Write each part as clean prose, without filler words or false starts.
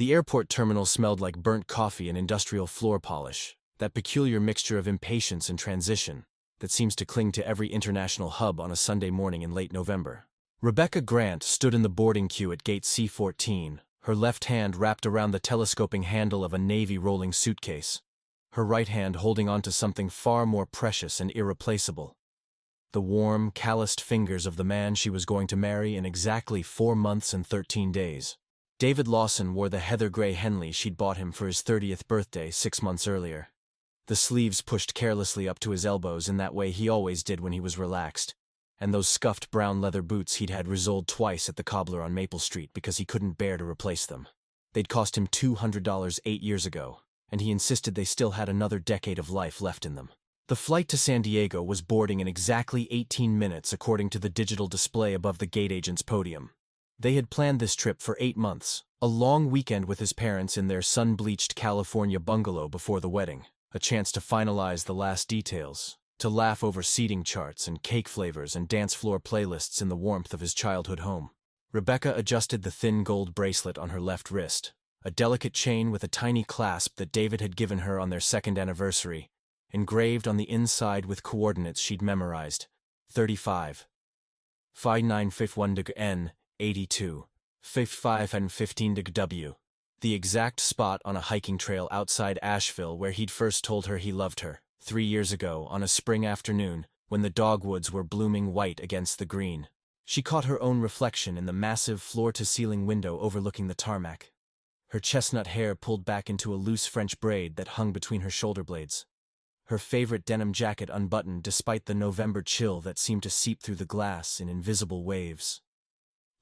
The airport terminal smelled like burnt coffee and industrial floor polish, that peculiar mixture of impatience and transition that seems to cling to every international hub on a Sunday morning in late November. Rebecca Grant stood in the boarding queue at gate C-14, her left hand wrapped around the telescoping handle of a navy rolling suitcase, her right hand holding onto something far more precious and irreplaceable: the warm, calloused fingers of the man she was going to marry in exactly 4 months and 13 days. David Lawson wore the heather gray Henley she'd bought him for his 30th birthday 6 months earlier. The sleeves pushed carelessly up to his elbows in that way he always did when he was relaxed, and those scuffed brown leather boots he'd had resoled twice at the cobbler on Maple Street because he couldn't bear to replace them. They'd cost him $200 8 years ago, and he insisted they still had another decade of life left in them. The flight to San Diego was boarding in exactly 18 minutes according to the digital display above the gate agent's podium. They had planned this trip for 8 months, a long weekend with his parents in their sun-bleached California bungalow before the wedding, a chance to finalize the last details, to laugh over seating charts and cake flavors and dance floor playlists in the warmth of his childhood home. Rebecca adjusted the thin gold bracelet on her left wrist, a delicate chain with a tiny clasp that David had given her on their 2nd anniversary, engraved on the inside with coordinates she'd memorized: 35, 5951 N, 82, 55 and 15 W. The exact spot on a hiking trail outside Asheville where he'd first told her he loved her, 3 years ago on a spring afternoon when the dogwoods were blooming white against the green. She caught her own reflection in the massive floor-to-ceiling window overlooking the tarmac, her chestnut hair pulled back into a loose French braid that hung between her shoulder blades, her favorite denim jacket unbuttoned despite the November chill that seemed to seep through the glass in invisible waves.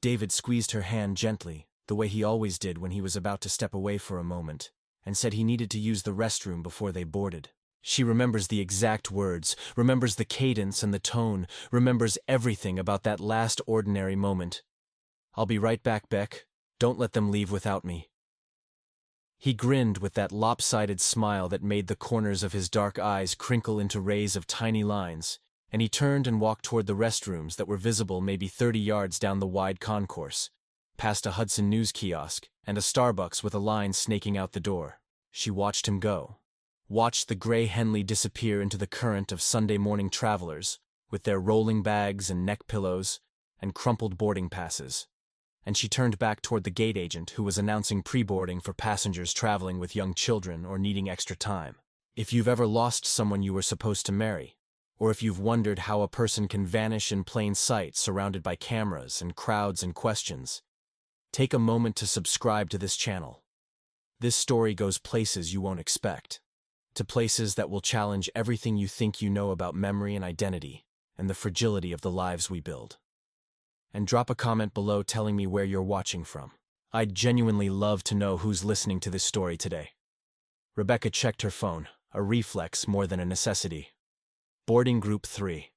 David squeezed her hand gently, the way he always did when he was about to step away for a moment, and said he needed to use the restroom before they boarded. She remembers the exact words, remembers the cadence and the tone, remembers everything about that last ordinary moment. "I'll be right back, Beck. Don't let them leave without me." He grinned with that lopsided smile that made the corners of his dark eyes crinkle into rays of tiny lines, and he turned and walked toward the restrooms that were visible maybe 30 yards down the wide concourse, past a Hudson News kiosk and a Starbucks with a line snaking out the door. She watched him go, watched the gray Henley disappear into the current of Sunday morning travelers, with their rolling bags and neck pillows and crumpled boarding passes, and she turned back toward the gate agent who was announcing pre-boarding for passengers traveling with young children or needing extra time. If you've ever lost someone you were supposed to marry, or if you've wondered how a person can vanish in plain sight surrounded by cameras and crowds and questions, take a moment to subscribe to this channel. This story goes places you won't expect, to places that will challenge everything you think you know about memory and identity and the fragility of the lives we build. And drop a comment below telling me where you're watching from. I'd genuinely love to know who's listening to this story today. Rebecca checked her phone, a reflex more than a necessity. Boarding Group 3.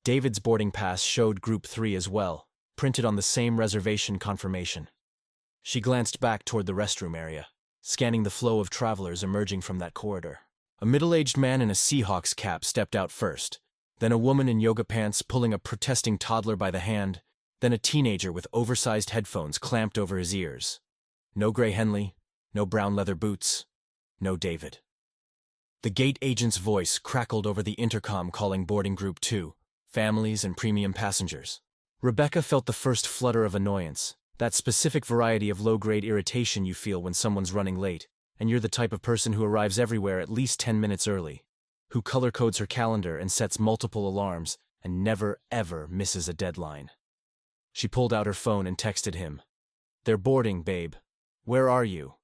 David's boarding pass showed Group 3 as well, printed on the same reservation confirmation. She glanced back toward the restroom area, scanning the flow of travelers emerging from that corridor. A middle-aged man in a Seahawks cap stepped out first, then a woman in yoga pants pulling a protesting toddler by the hand, then a teenager with oversized headphones clamped over his ears. No gray Henley, no brown leather boots, no David. The gate agent's voice crackled over the intercom calling boarding Group 2, families and premium passengers. Rebecca felt the first flutter of annoyance, that specific variety of low-grade irritation you feel when someone's running late, and you're the type of person who arrives everywhere at least 10 minutes early, who color-codes her calendar and sets multiple alarms and never, ever misses a deadline. She pulled out her phone and texted him. "They're boarding, babe. Where are you?"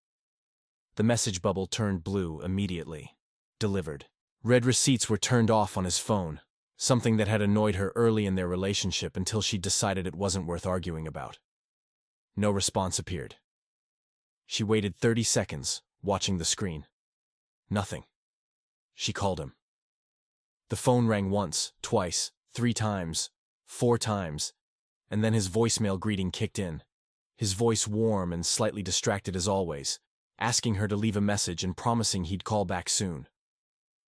The message bubble turned blue immediately. Delivered. Red receipts were turned off on his phone, something that had annoyed her early in their relationship until she decided it wasn't worth arguing about. No response appeared. She waited 30 seconds, watching the screen. Nothing. She called him. The phone rang once, twice, 3 times, 4 times, and then his voicemail greeting kicked in, his voice warm and slightly distracted as always, asking her to leave a message and promising he'd call back soon.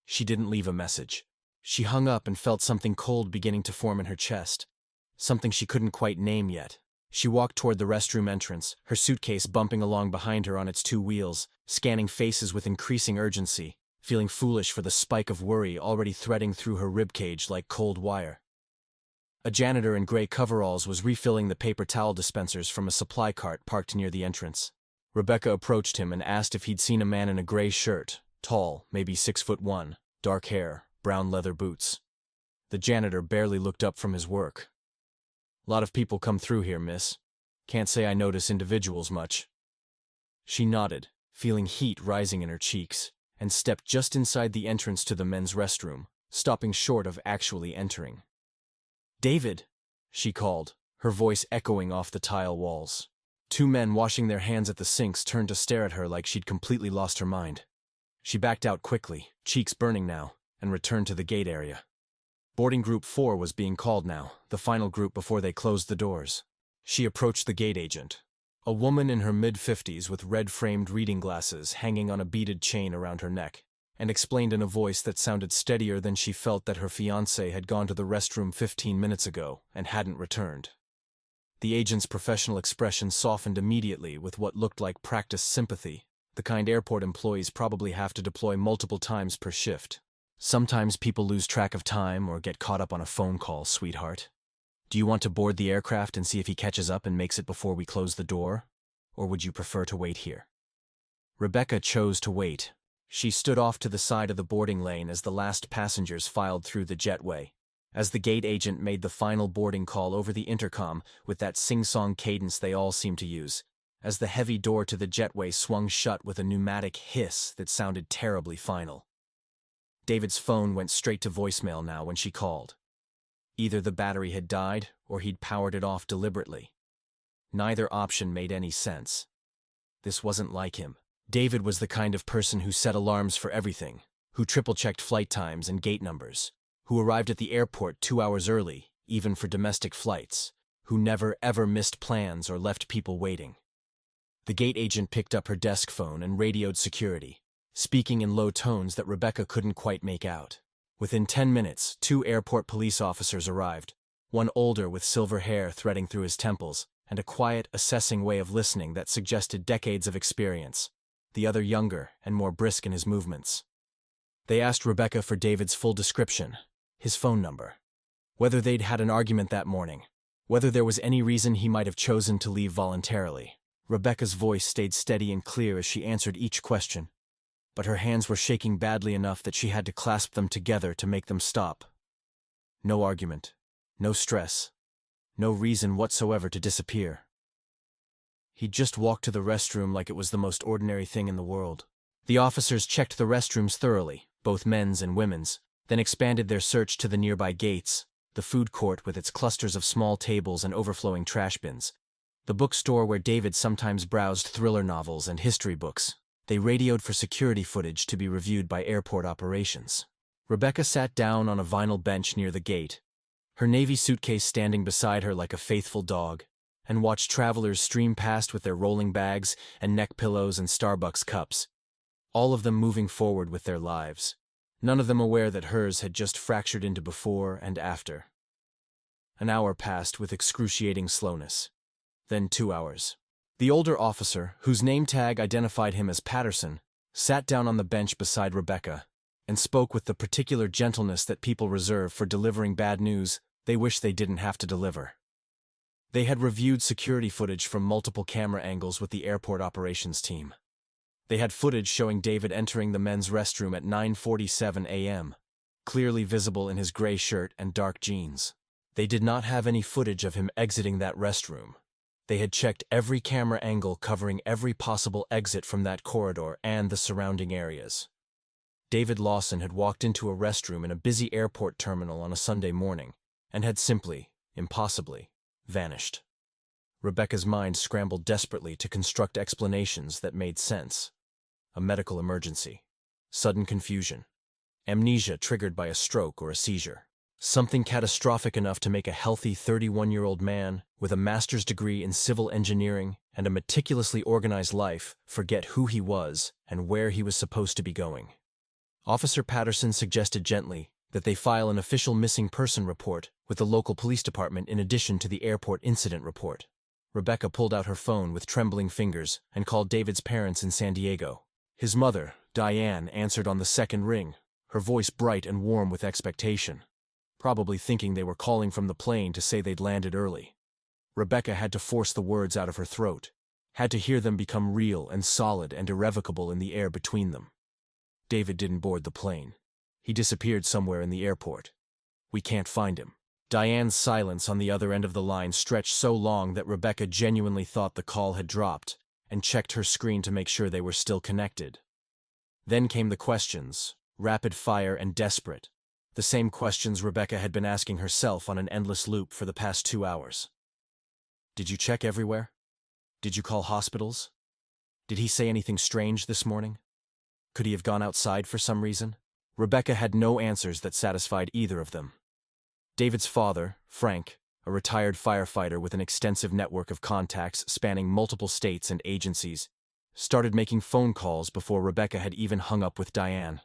She didn't leave a message. She hung up and felt something cold beginning to form in her chest, something she couldn't quite name yet. She walked toward the restroom entrance, her suitcase bumping along behind her on its two wheels, scanning faces with increasing urgency, feeling foolish for the spike of worry already threading through her ribcage like cold wire. A janitor in gray coveralls was refilling the paper towel dispensers from a supply cart parked near the entrance. Rebecca approached him and asked if he'd seen a man in a gray shirt, tall, maybe 6'1", dark hair, brown leather boots. The janitor barely looked up from his work. "Lot of people come through here, miss. Can't say I notice individuals much." She nodded, feeling heat rising in her cheeks, and stepped just inside the entrance to the men's restroom, stopping short of actually entering. "David," she called, her voice echoing off the tile walls. Two men washing their hands at the sinks turned to stare at her like she'd completely lost her mind. She backed out quickly, cheeks burning now, and returned to the gate area. Boarding Group 4 was being called now, the final group before they closed the doors. She approached the gate agent, a woman in her mid-50s with red-framed reading glasses hanging on a beaded chain around her neck, and explained in a voice that sounded steadier than she felt that her fiancé had gone to the restroom 15 minutes ago and hadn't returned. The agent's professional expression softened immediately with what looked like practiced sympathy, the kind airport employees probably have to deploy multiple times per shift. "Sometimes people lose track of time or get caught up on a phone call, sweetheart. Do you want to board the aircraft and see if he catches up and makes it before we close the door? Or would you prefer to wait here?" Rebecca chose to wait. She stood off to the side of the boarding lane as the last passengers filed through the jetway. As the gate agent made the final boarding call over the intercom with that sing-song cadence they all seemed to use, as the heavy door to the jetway swung shut with a pneumatic hiss that sounded terribly final. David's phone went straight to voicemail now when she called. Either the battery had died or he'd powered it off deliberately. Neither option made any sense. This wasn't like him. David was the kind of person who set alarms for everything, who triple-checked flight times and gate numbers, who arrived at the airport 2 hours early, even for domestic flights, who never ever missed plans or left people waiting. The gate agent picked up her desk phone and radioed security, speaking in low tones that Rebecca couldn't quite make out. Within 10 minutes, 2 airport police officers arrived, one older with silver hair threading through his temples, and a quiet, assessing way of listening that suggested decades of experience, the other younger and more brisk in his movements. They asked Rebecca for David's full description, his phone number, whether they'd had an argument that morning, whether there was any reason he might have chosen to leave voluntarily. Rebecca's voice stayed steady and clear as she answered each question, but her hands were shaking badly enough that she had to clasp them together to make them stop. No argument, no stress, no reason whatsoever to disappear. He'd just walked to the restroom like it was the most ordinary thing in the world. The officers checked the restrooms thoroughly, both men's and women's, then expanded their search to the nearby gates, the food court with its clusters of small tables and overflowing trash bins, the bookstore where David sometimes browsed thriller novels and history books. They radioed for security footage to be reviewed by airport operations. Rebecca sat down on a vinyl bench near the gate, her navy suitcase standing beside her like a faithful dog, and watched travelers stream past with their rolling bags and neck pillows and Starbucks cups, all of them moving forward with their lives, none of them aware that hers had just fractured into before and after. An hour passed with excruciating slowness. Then 2 hours. The older officer, whose name tag identified him as Patterson, sat down on the bench beside Rebecca and spoke with the particular gentleness that people reserve for delivering bad news they wish they didn't have to deliver. They had reviewed security footage from multiple camera angles with the airport operations team. They had footage showing David entering the men's restroom at 9:47 a.m., clearly visible in his gray shirt and dark jeans. They did not have any footage of him exiting that restroom. They had checked every camera angle covering every possible exit from that corridor and the surrounding areas. David Lawson had walked into a restroom in a busy airport terminal on a Sunday morning and had simply, impossibly, vanished. Rebecca's mind scrambled desperately to construct explanations that made sense. A medical emergency, sudden confusion, amnesia triggered by a stroke or a seizure. Something catastrophic enough to make a healthy 31-year-old man with a master's degree in civil engineering and a meticulously organized life forget who he was and where he was supposed to be going. Officer Patterson suggested gently that they file an official missing person report with the local police department in addition to the airport incident report. Rebecca pulled out her phone with trembling fingers and called David's parents in San Diego. His mother, Diane, answered on the second ring, her voice bright and warm with expectation, probably thinking they were calling from the plane to say they'd landed early. Rebecca had to force the words out of her throat, had to hear them become real and solid and irrevocable in the air between them. David didn't board the plane. He disappeared somewhere in the airport. We can't find him. Diane's silence on the other end of the line stretched so long that Rebecca genuinely thought the call had dropped and checked her screen to make sure they were still connected. Then came the questions, rapid fire and desperate, the same questions Rebecca had been asking herself on an endless loop for the past 2 hours. Did you check everywhere? Did you call hospitals? Did he say anything strange this morning? Could he have gone outside for some reason? Rebecca had no answers that satisfied either of them. David's father, Frank, a retired firefighter with an extensive network of contacts spanning multiple states and agencies, started making phone calls before Rebecca had even hung up with Diane.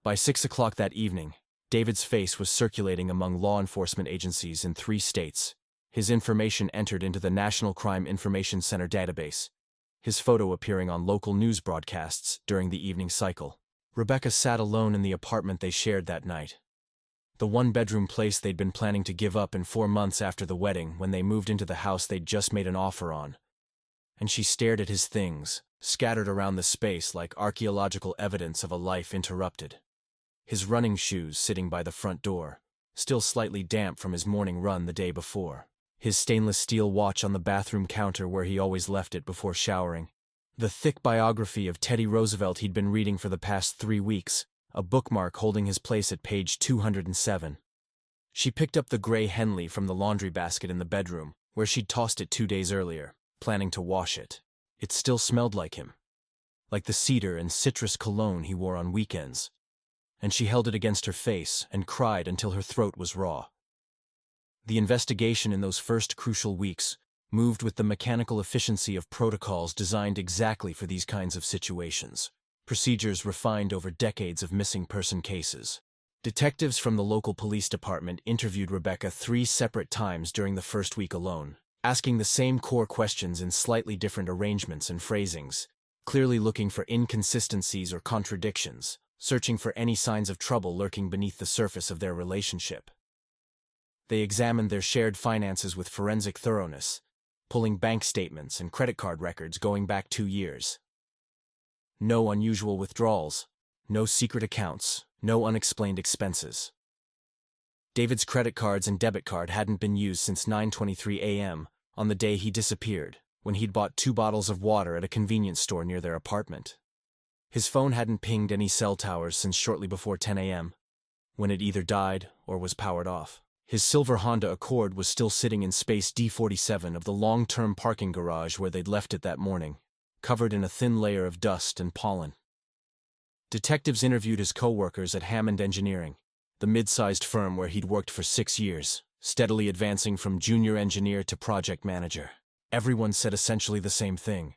By 6 o'clock that evening, David's face was circulating among law enforcement agencies in 3 states, his information entered into the National Crime Information Center database, his photo appearing on local news broadcasts during the evening cycle. Rebecca sat alone in the apartment they shared that night. The one-bedroom place they'd been planning to give up in 4 months after the wedding when they moved into the house they'd just made an offer on. And she stared at his things, scattered around the space like archaeological evidence of a life interrupted. His running shoes sitting by the front door, still slightly damp from his morning run the day before. His stainless steel watch on the bathroom counter where he always left it before showering. The thick biography of Teddy Roosevelt he'd been reading for the past 3 weeks, a bookmark holding his place at page 207. She picked up the gray Henley from the laundry basket in the bedroom, where she'd tossed it 2 days earlier, planning to wash it. It still smelled like him, like the cedar and citrus cologne he wore on weekends. And she held it against her face and cried until her throat was raw. The investigation in those first crucial weeks moved with the mechanical efficiency of protocols designed exactly for these kinds of situations. Procedures refined over decades of missing person cases. Detectives from the local police department interviewed Rebecca 3 separate times during the first week alone, asking the same core questions in slightly different arrangements and phrasings, clearly looking for inconsistencies or contradictions, searching for any signs of trouble lurking beneath the surface of their relationship. They examined their shared finances with forensic thoroughness, pulling bank statements and credit card records going back 2 years. No unusual withdrawals, no secret accounts, no unexplained expenses. David's credit cards and debit card hadn't been used since 9:23 a.m. on the day he disappeared, when he'd bought 2 bottles of water at a convenience store near their apartment. His phone hadn't pinged any cell towers since shortly before 10 a.m., when it either died or was powered off. His silver Honda Accord was still sitting in space D47 of the long-term parking garage where they'd left it that morning, covered in a thin layer of dust and pollen. Detectives interviewed his co-workers at Hammond Engineering, the mid-sized firm where he'd worked for 6 years, steadily advancing from junior engineer to project manager. Everyone said essentially the same thing.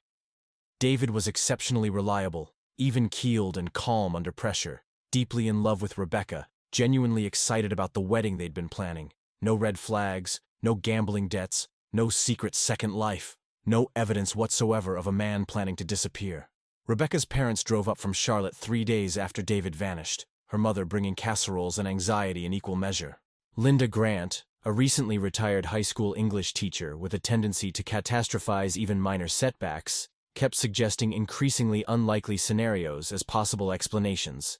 David was exceptionally reliable, even-keeled and calm under pressure, deeply in love with Rebecca, genuinely excited about the wedding they'd been planning. No red flags, no gambling debts, no secret second life, no evidence whatsoever of a man planning to disappear. Rebecca's parents drove up from Charlotte 3 days after David vanished, her mother bringing casseroles and anxiety in equal measure. Linda Grant, a recently retired high school English teacher with a tendency to catastrophize even minor setbacks, kept suggesting increasingly unlikely scenarios as possible explanations.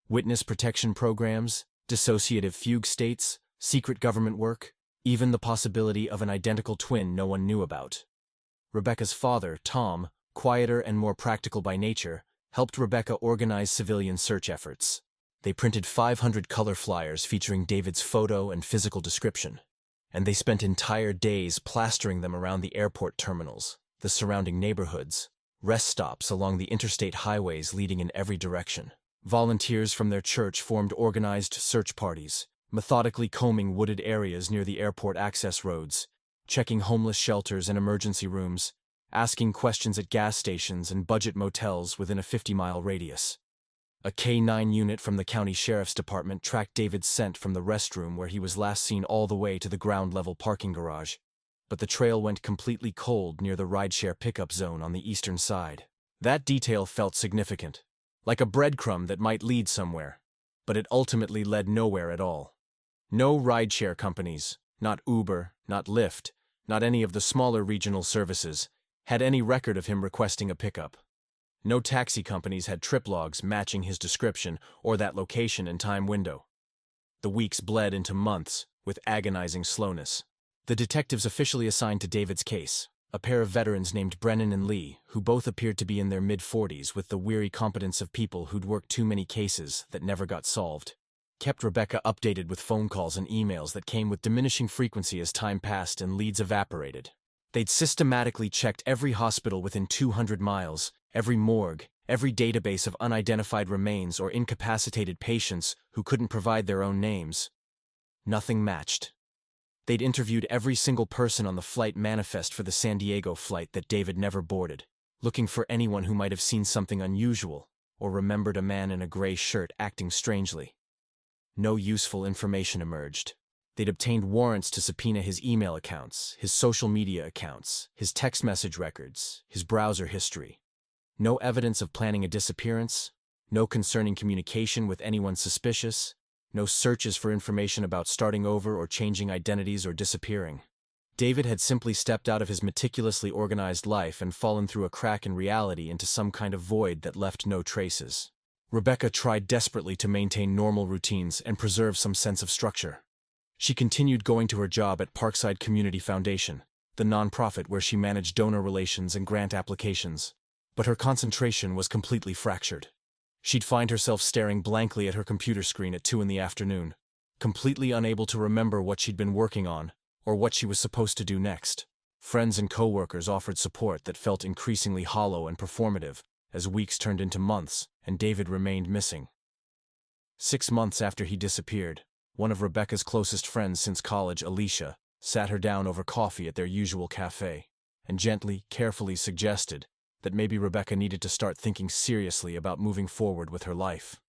Witness protection programs, dissociative fugue states, secret government work, even the possibility of an identical twin no one knew about. Rebecca's father, Tom, quieter and more practical by nature, helped Rebecca organize civilian search efforts. They printed 500 color flyers featuring David's photo and physical description, and they spent entire days plastering them around the airport terminals, the surrounding neighborhoods, rest stops along the interstate highways leading in every direction. Volunteers from their church formed organized search parties, methodically combing wooded areas near the airport access roads, checking homeless shelters and emergency rooms, asking questions at gas stations and budget motels within a 50-mile radius. A K-9 unit from the county sheriff's department tracked David's scent from the restroom where he was last seen all the way to the ground-level parking garage. but the trail went completely cold near the rideshare pickup zone on the eastern side. That detail felt significant, like a breadcrumb that might lead somewhere, but it ultimately led nowhere at all. No rideshare companies, not Uber, not Lyft, not any of the smaller regional services, had any record of him requesting a pickup. No taxi companies had trip logs matching his description or that location and time window. The weeks bled into months, with agonizing slowness. The detectives officially assigned to David's case, a pair of veterans named Brennan and Lee, who both appeared to be in their mid-40s with the weary competence of people who'd worked too many cases that never got solved, kept Rebecca updated with phone calls and emails that came with diminishing frequency as time passed and leads evaporated. They'd systematically checked every hospital within 200 miles, every morgue, every database of unidentified remains or incapacitated patients who couldn't provide their own names. Nothing matched. They'd interviewed every single person on the flight manifest for the San Diego flight that David never boarded, looking for anyone who might have seen something unusual or remembered a man in a gray shirt acting strangely. No useful information emerged. They'd obtained warrants to subpoena his email accounts, his social media accounts, his text message records, his browser history. No evidence of planning a disappearance, no concerning communication with anyone suspicious, no searches for information about starting over or changing identities or disappearing. David had simply stepped out of his meticulously organized life and fallen through a crack in reality into some kind of void that left no traces. Rebecca tried desperately to maintain normal routines and preserve some sense of structure. She continued going to her job at Parkside Community Foundation, the nonprofit where she managed donor relations and grant applications, but her concentration was completely fractured. She'd find herself staring blankly at her computer screen at 2 in the afternoon, completely unable to remember what she'd been working on or what she was supposed to do next. Friends and coworkers offered support that felt increasingly hollow and performative as weeks turned into months and David remained missing. 6 months after he disappeared, one of Rebecca's closest friends since college, Alicia, sat her down over coffee at their usual cafe and gently, carefully suggested that maybe Rebecca needed to start thinking seriously about moving forward with her life.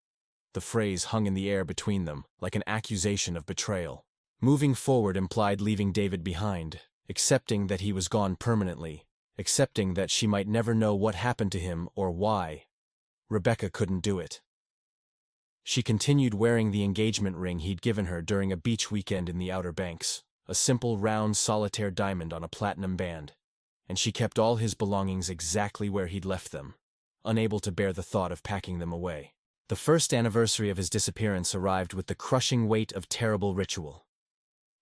The phrase hung in the air between them, like an accusation of betrayal. Moving forward implied leaving David behind, accepting that he was gone permanently, accepting that she might never know what happened to him or why. Rebecca couldn't do it. She continued wearing the engagement ring he'd given her during a beach weekend in the Outer Banks, a simple round solitaire diamond on a platinum band, and she kept all his belongings exactly where he'd left them, unable to bear the thought of packing them away. The first anniversary of his disappearance arrived with the crushing weight of terrible ritual.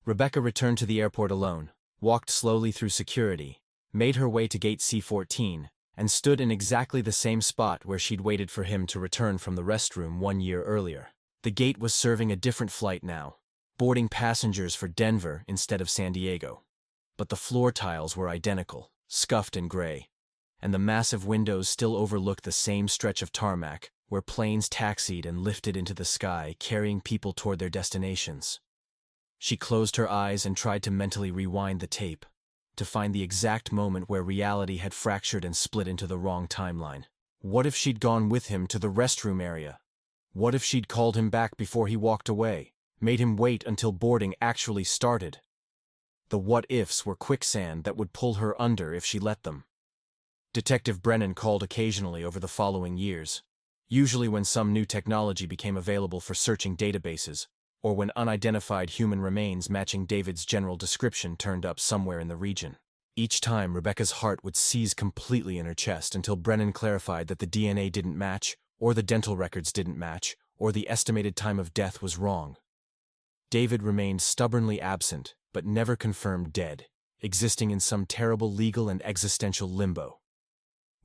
Rebecca returned to the airport alone, walked slowly through security, made her way to gate C-14, and stood in exactly the same spot where she'd waited for him to return from the restroom 1 year earlier. The gate was serving a different flight now, boarding passengers for Denver instead of San Diego. But the floor tiles were identical, scuffed and gray, and the massive windows still overlooked the same stretch of tarmac where planes taxied and lifted into the sky, carrying people toward their destinations. She closed her eyes and tried to mentally rewind the tape, to find the exact moment where reality had fractured and split into the wrong timeline. What if she'd gone with him to the restroom area? What if she'd called him back before he walked away, made him wait until boarding actually started? The what-ifs were quicksand that would pull her under if she let them. Detective Brennan called occasionally over the following years, usually when some new technology became available for searching databases, or when unidentified human remains matching David's general description turned up somewhere in the region. Each time, Rebecca's heart would seize completely in her chest until Brennan clarified that the DNA didn't match, or the dental records didn't match, or the estimated time of death was wrong. David remained stubbornly absent, but never confirmed dead, existing in some terrible legal and existential limbo.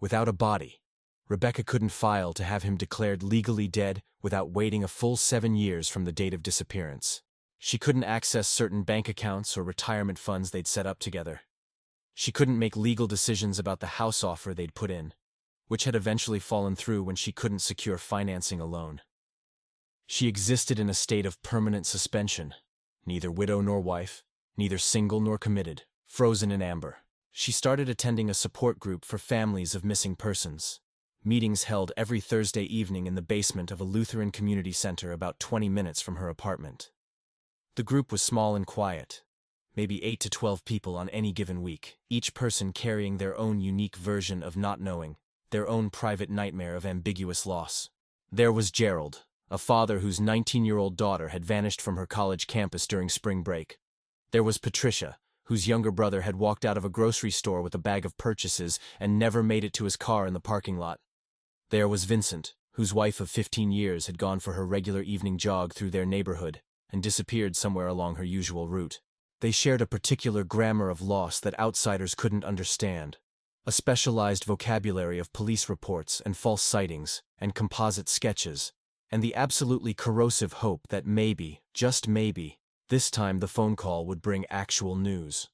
Without a body, Rebecca couldn't file to have him declared legally dead without waiting a full 7 years from the date of disappearance. She couldn't access certain bank accounts or retirement funds they'd set up together. She couldn't make legal decisions about the house offer they'd put in, which had eventually fallen through when she couldn't secure financing alone. She existed in a state of permanent suspension, neither widow nor wife, neither single nor committed, frozen in amber. She started attending a support group for families of missing persons. Meetings held every Thursday evening in the basement of a Lutheran community center about 20 minutes from her apartment. The group was small and quiet, maybe 8 to 12 people on any given week, each person carrying their own unique version of not knowing, their own private nightmare of ambiguous loss. There was Gerald, a father whose 19-year-old daughter had vanished from her college campus during spring break. There was Patricia, whose younger brother had walked out of a grocery store with a bag of purchases and never made it to his car in the parking lot. There was Vincent, whose wife of 15 years had gone for her regular evening jog through their neighborhood and disappeared somewhere along her usual route. They shared a particular grammar of loss that outsiders couldn't understand, a specialized vocabulary of police reports and false sightings and composite sketches, and the absolutely corrosive hope that maybe, just maybe, this time the phone call would bring actual news.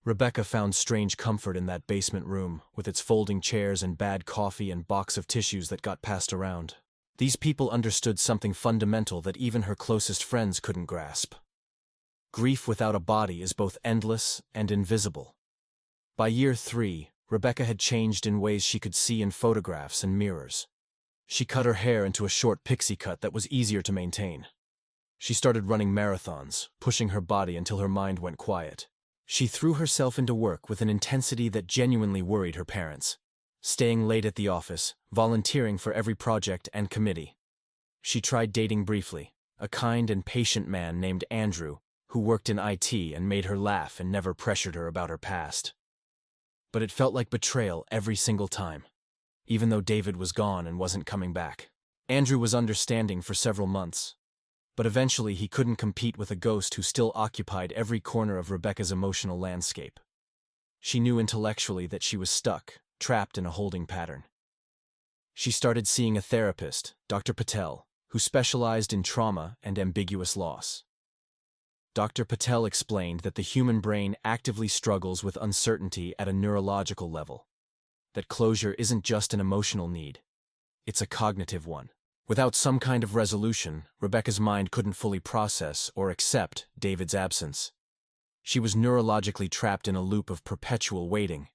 Rebecca found strange comfort in that basement room, with its folding chairs and bad coffee and box of tissues that got passed around. These people understood something fundamental that even her closest friends couldn't grasp. Grief without a body is both endless and invisible. By year 3, Rebecca had changed in ways she could see in photographs and mirrors. She cut her hair into a short pixie cut that was easier to maintain. She started running marathons, pushing her body until her mind went quiet. She threw herself into work with an intensity that genuinely worried her parents, staying late at the office, volunteering for every project and committee. She tried dating briefly, a kind and patient man named Andrew, who worked in IT and made her laugh and never pressured her about her past. But it felt like betrayal every single time, even though David was gone and wasn't coming back. Andrew was understanding for several months, but eventually he couldn't compete with a ghost who still occupied every corner of Rebecca's emotional landscape. She knew intellectually that she was stuck, trapped in a holding pattern. She started seeing a therapist, Dr. Patel, who specialized in trauma and ambiguous loss. Dr. Patel explained that the human brain actively struggles with uncertainty at a neurological level, that closure isn't just an emotional need, it's a cognitive one. Without some kind of resolution, Rebecca's mind couldn't fully process or accept David's absence. She was neurologically trapped in a loop of perpetual waiting.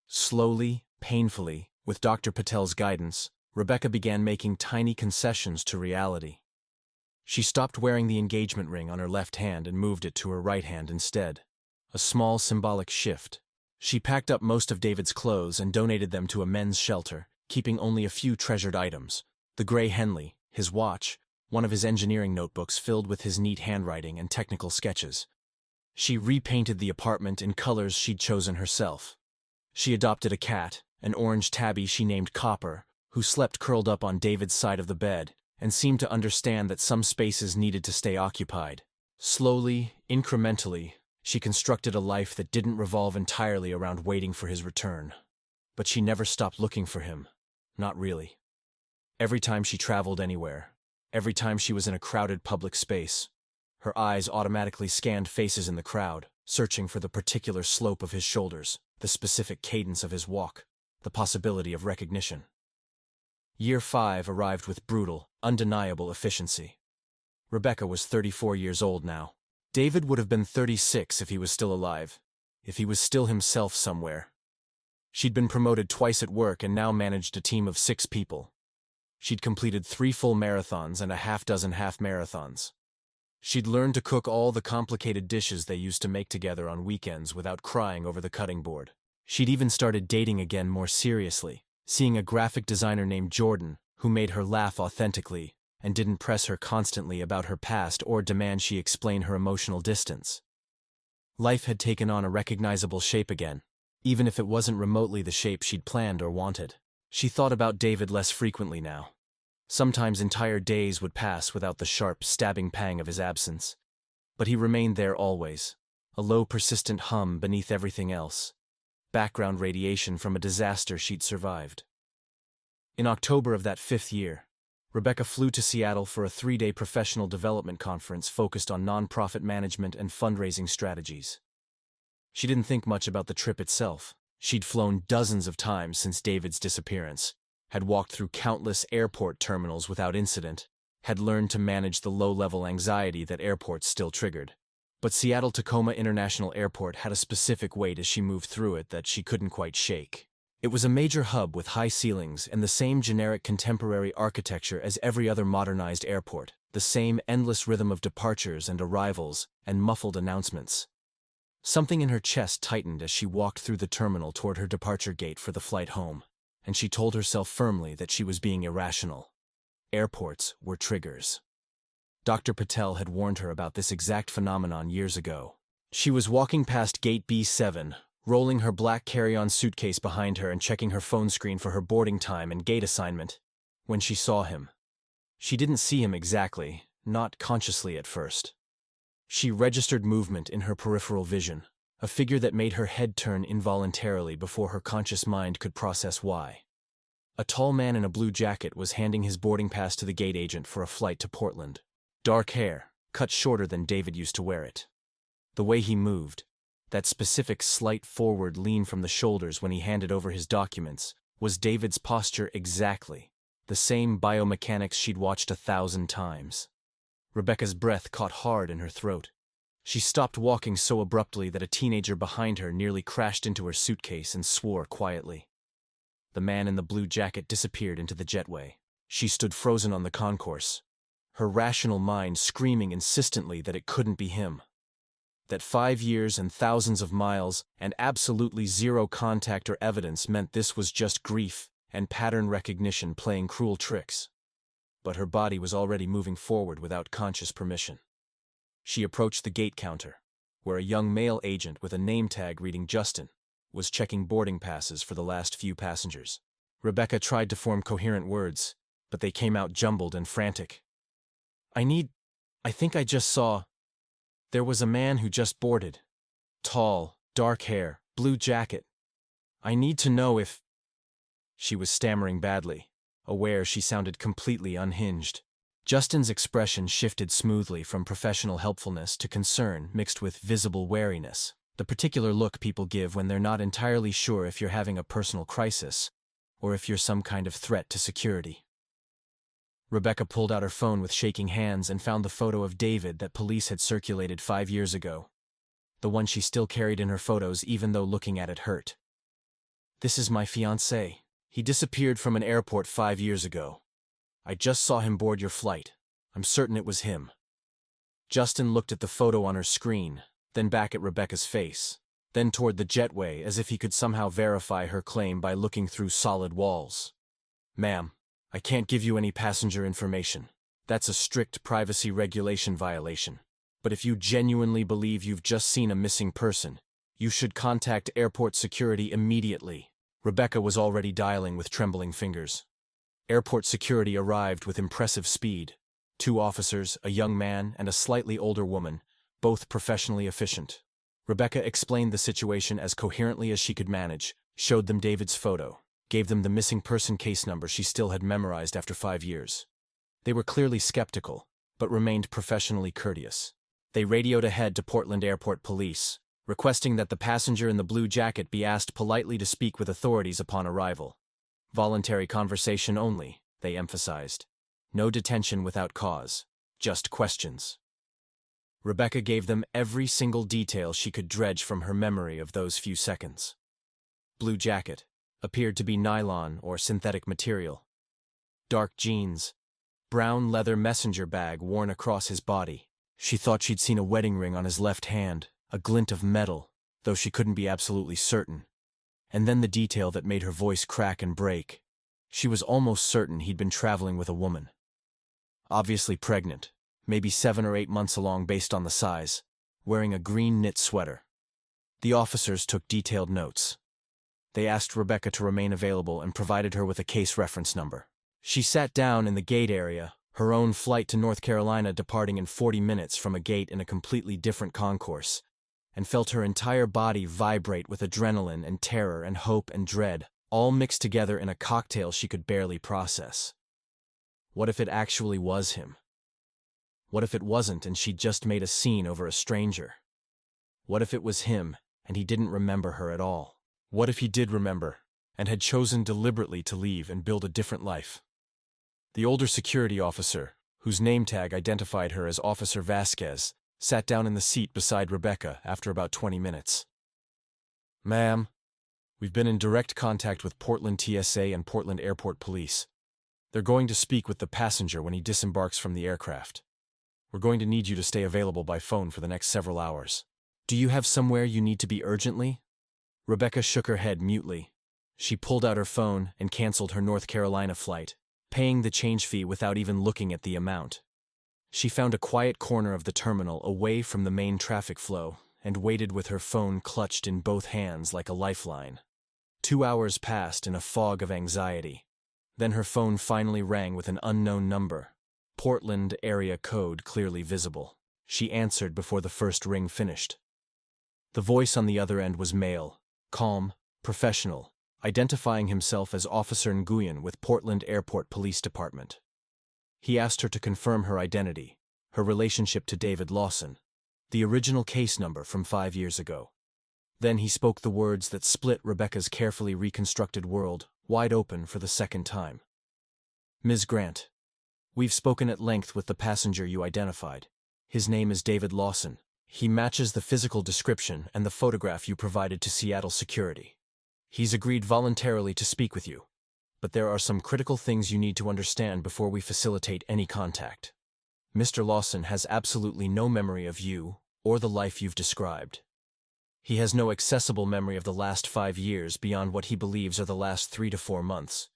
Slowly, painfully, with Dr. Patel's guidance, Rebecca began making tiny concessions to reality. She stopped wearing the engagement ring on her left hand and moved it to her right hand instead. A small symbolic shift. She packed up most of David's clothes and donated them to a men's shelter, keeping only a few treasured items. The gray Henley, his watch, one of his engineering notebooks filled with his neat handwriting and technical sketches. She repainted the apartment in colors she'd chosen herself. She adopted a cat, an orange tabby she named Copper, who slept curled up on David's side of the bed, and seemed to understand that some spaces needed to stay occupied. Slowly, incrementally, she constructed a life that didn't revolve entirely around waiting for his return. But she never stopped looking for him. Not really. Every time she traveled anywhere, every time she was in a crowded public space, her eyes automatically scanned faces in the crowd, searching for the particular slope of his shoulders, the specific cadence of his walk, the possibility of recognition. Year 5 arrived with brutal, undeniable efficiency. Rebecca was 34 years old now. David would have been 36 if he was still alive, if he was still himself somewhere. She'd been promoted twice at work and now managed a team of 6 people. She'd completed 3 full marathons and a half-dozen half-marathons. She'd learned to cook all the complicated dishes they used to make together on weekends without crying over the cutting board. She'd even started dating again more seriously, seeing a graphic designer named Jordan, who made her laugh authentically and didn't press her constantly about her past or demand she explain her emotional distance. Life had taken on a recognizable shape again, even if it wasn't remotely the shape she'd planned or wanted. She thought about David less frequently now. Sometimes entire days would pass without the sharp, stabbing pang of his absence. But he remained there always, a low, persistent hum beneath everything else, background radiation from a disaster she'd survived. In October of that 5th year, Rebecca flew to Seattle for a 3-day professional development conference focused on nonprofit management and fundraising strategies. She didn't think much about the trip itself. She'd flown dozens of times since David's disappearance, had walked through countless airport terminals without incident, had learned to manage the low-level anxiety that airports still triggered. But Seattle-Tacoma International Airport had a specific weight as she moved through it that she couldn't quite shake. It was a major hub with high ceilings and the same generic contemporary architecture as every other modernized airport, the same endless rhythm of departures and arrivals and muffled announcements. Something in her chest tightened as she walked through the terminal toward her departure gate for the flight home, and she told herself firmly that she was being irrational. Airports were triggers. Dr. Patel had warned her about this exact phenomenon years ago. She was walking past gate B7, rolling her black carry-on suitcase behind her and checking her phone screen for her boarding time and gate assignment, when she saw him. She didn't see him exactly, not consciously at first. She registered movement in her peripheral vision, a figure that made her head turn involuntarily before her conscious mind could process why. A tall man in a blue jacket was handing his boarding pass to the gate agent for a flight to Portland. Dark hair, cut shorter than David used to wear it. The way he moved, that specific slight forward lean from the shoulders when he handed over his documents, was David's posture exactly, the same biomechanics she'd watched 1,000 times. Rebecca's breath caught hard in her throat. She stopped walking so abruptly that a teenager behind her nearly crashed into her suitcase and swore quietly. The man in the blue jacket disappeared into the jetway. She stood frozen on the concourse, her rational mind screaming insistently that it couldn't be him. That 5 years and thousands of miles and absolutely zero contact or evidence meant this was just grief and pattern recognition playing cruel tricks. But her body was already moving forward without conscious permission. She approached the gate counter, where a young male agent with a name tag reading Justin was checking boarding passes for the last few passengers. Rebecca tried to form coherent words, but they came out jumbled and frantic. I think I just saw. There was a man who just boarded. Tall, dark hair, blue jacket. I need to know if. She was stammering badly, aware she sounded completely unhinged. Justin's expression shifted smoothly from professional helpfulness to concern mixed with visible wariness, the particular look people give when they're not entirely sure if you're having a personal crisis or if you're some kind of threat to security. Rebecca pulled out her phone with shaking hands and found the photo of David that police had circulated 5 years ago, the one she still carried in her photos even though looking at it hurt. This is my fiancé. He disappeared from an airport 5 years ago. I just saw him board your flight. I'm certain it was him. Justin looked at the photo on her screen, then back at Rebecca's face, then toward the jetway as if he could somehow verify her claim by looking through solid walls. Ma'am, I can't give you any passenger information. That's a strict privacy regulation violation. But if you genuinely believe you've just seen a missing person, you should contact airport security immediately. Rebecca was already dialing with trembling fingers. Airport security arrived with impressive speed. 2 officers, a young man, and a slightly older woman, both professionally efficient. Rebecca explained the situation as coherently as she could manage, showed them David's photo, gave them the missing person case number she still had memorized after 5 years. They were clearly skeptical, but remained professionally courteous. They radioed ahead to Portland Airport Police, requesting that the passenger in the blue jacket be asked politely to speak with authorities upon arrival. Voluntary conversation only, they emphasized. No detention without cause, just questions. Rebecca gave them every single detail she could dredge from her memory of those few seconds. Blue jacket, appeared to be nylon or synthetic material. Dark jeans, brown leather messenger bag worn across his body. She thought she'd seen a wedding ring on his left hand, a glint of metal, though she couldn't be absolutely certain. And then the detail that made her voice crack and break. She was almost certain he'd been traveling with a woman. Obviously pregnant, maybe 7 or 8 months along based on the size, wearing a green knit sweater. The officers took detailed notes. They asked Rebecca to remain available and provided her with a case reference number. She sat down in the gate area, her own flight to North Carolina departing in 40 minutes from a gate in a completely different concourse, and felt her entire body vibrate with adrenaline and terror and hope and dread, all mixed together in a cocktail she could barely process. What if it actually was him? What if it wasn't and she'd just made a scene over a stranger? What if it was him and he didn't remember her at all? What if he did remember and had chosen deliberately to leave and build a different life? The older security officer, whose name tag identified her as Officer Vasquez, sat down in the seat beside Rebecca after about 20 minutes. Ma'am, we've been in direct contact with Portland TSA and Portland Airport Police. They're going to speak with the passenger when he disembarks from the aircraft. We're going to need you to stay available by phone for the next several hours. Do you have somewhere you need to be urgently? Rebecca shook her head mutely. She pulled out her phone and canceled her North Carolina flight, paying the change fee without even looking at the amount. She found a quiet corner of the terminal away from the main traffic flow and waited with her phone clutched in both hands like a lifeline. 2 hours passed in a fog of anxiety. Then her phone finally rang with an unknown number, Portland area code clearly visible. She answered before the first ring finished. The voice on the other end was male, calm, professional, identifying himself as Officer Nguyen with Portland Airport Police Department. He asked her to confirm her identity, her relationship to David Lawson, the original case number from 5 years ago. Then he spoke the words that split Rebecca's carefully reconstructed world wide open for the second time. Ms. Grant, we've spoken at length with the passenger you identified. His name is David Lawson. He matches the physical description and the photograph you provided to Seattle Security. He's agreed voluntarily to speak with you, but there are some critical things you need to understand before we facilitate any contact. Mr. Lawson has absolutely no memory of you or the life you've described. He has no accessible memory of the last 5 years beyond what he believes are the last 3 to 4 months.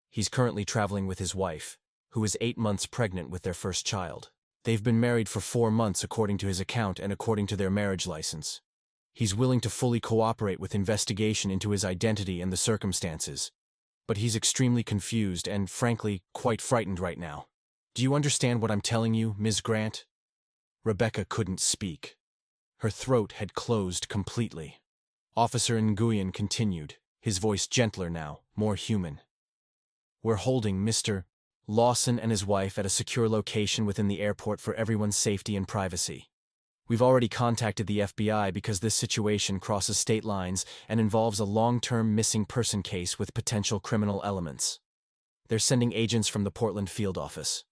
He's currently traveling with his wife, who is 8 months pregnant with their first child. They've been married for 4 months according to his account and according to their marriage license. He's willing to fully cooperate with investigation into his identity and the circumstances, but he's extremely confused and, frankly, quite frightened right now. Do you understand what I'm telling you, Ms. Grant? Rebecca couldn't speak. Her throat had closed completely. Officer Nguyen continued, his voice gentler now, more human. We're holding Mr. Lawson and his wife at a secure location within the airport for everyone's safety and privacy. We've already contacted the FBI because this situation crosses state lines and involves a long-term missing person case with potential criminal elements. They're sending agents from the Portland field office.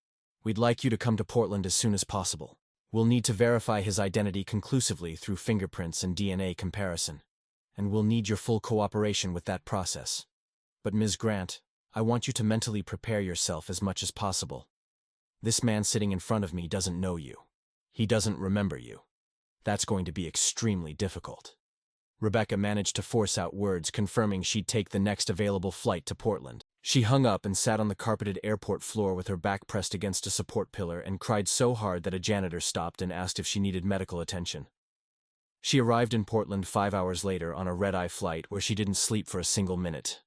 We'd like you to come to Portland as soon as possible. We'll need to verify his identity conclusively through fingerprints and DNA comparison, and we'll need your full cooperation with that process. But Ms. Grant, I want you to mentally prepare yourself as much as possible. This man sitting in front of me doesn't know you. He doesn't remember you. That's going to be extremely difficult. Rebecca managed to force out words confirming she'd take the next available flight to Portland. She hung up and sat on the carpeted airport floor with her back pressed against a support pillar and cried so hard that a janitor stopped and asked if she needed medical attention. She arrived in Portland 5 hours later on a red-eye flight where she didn't sleep for a single minute.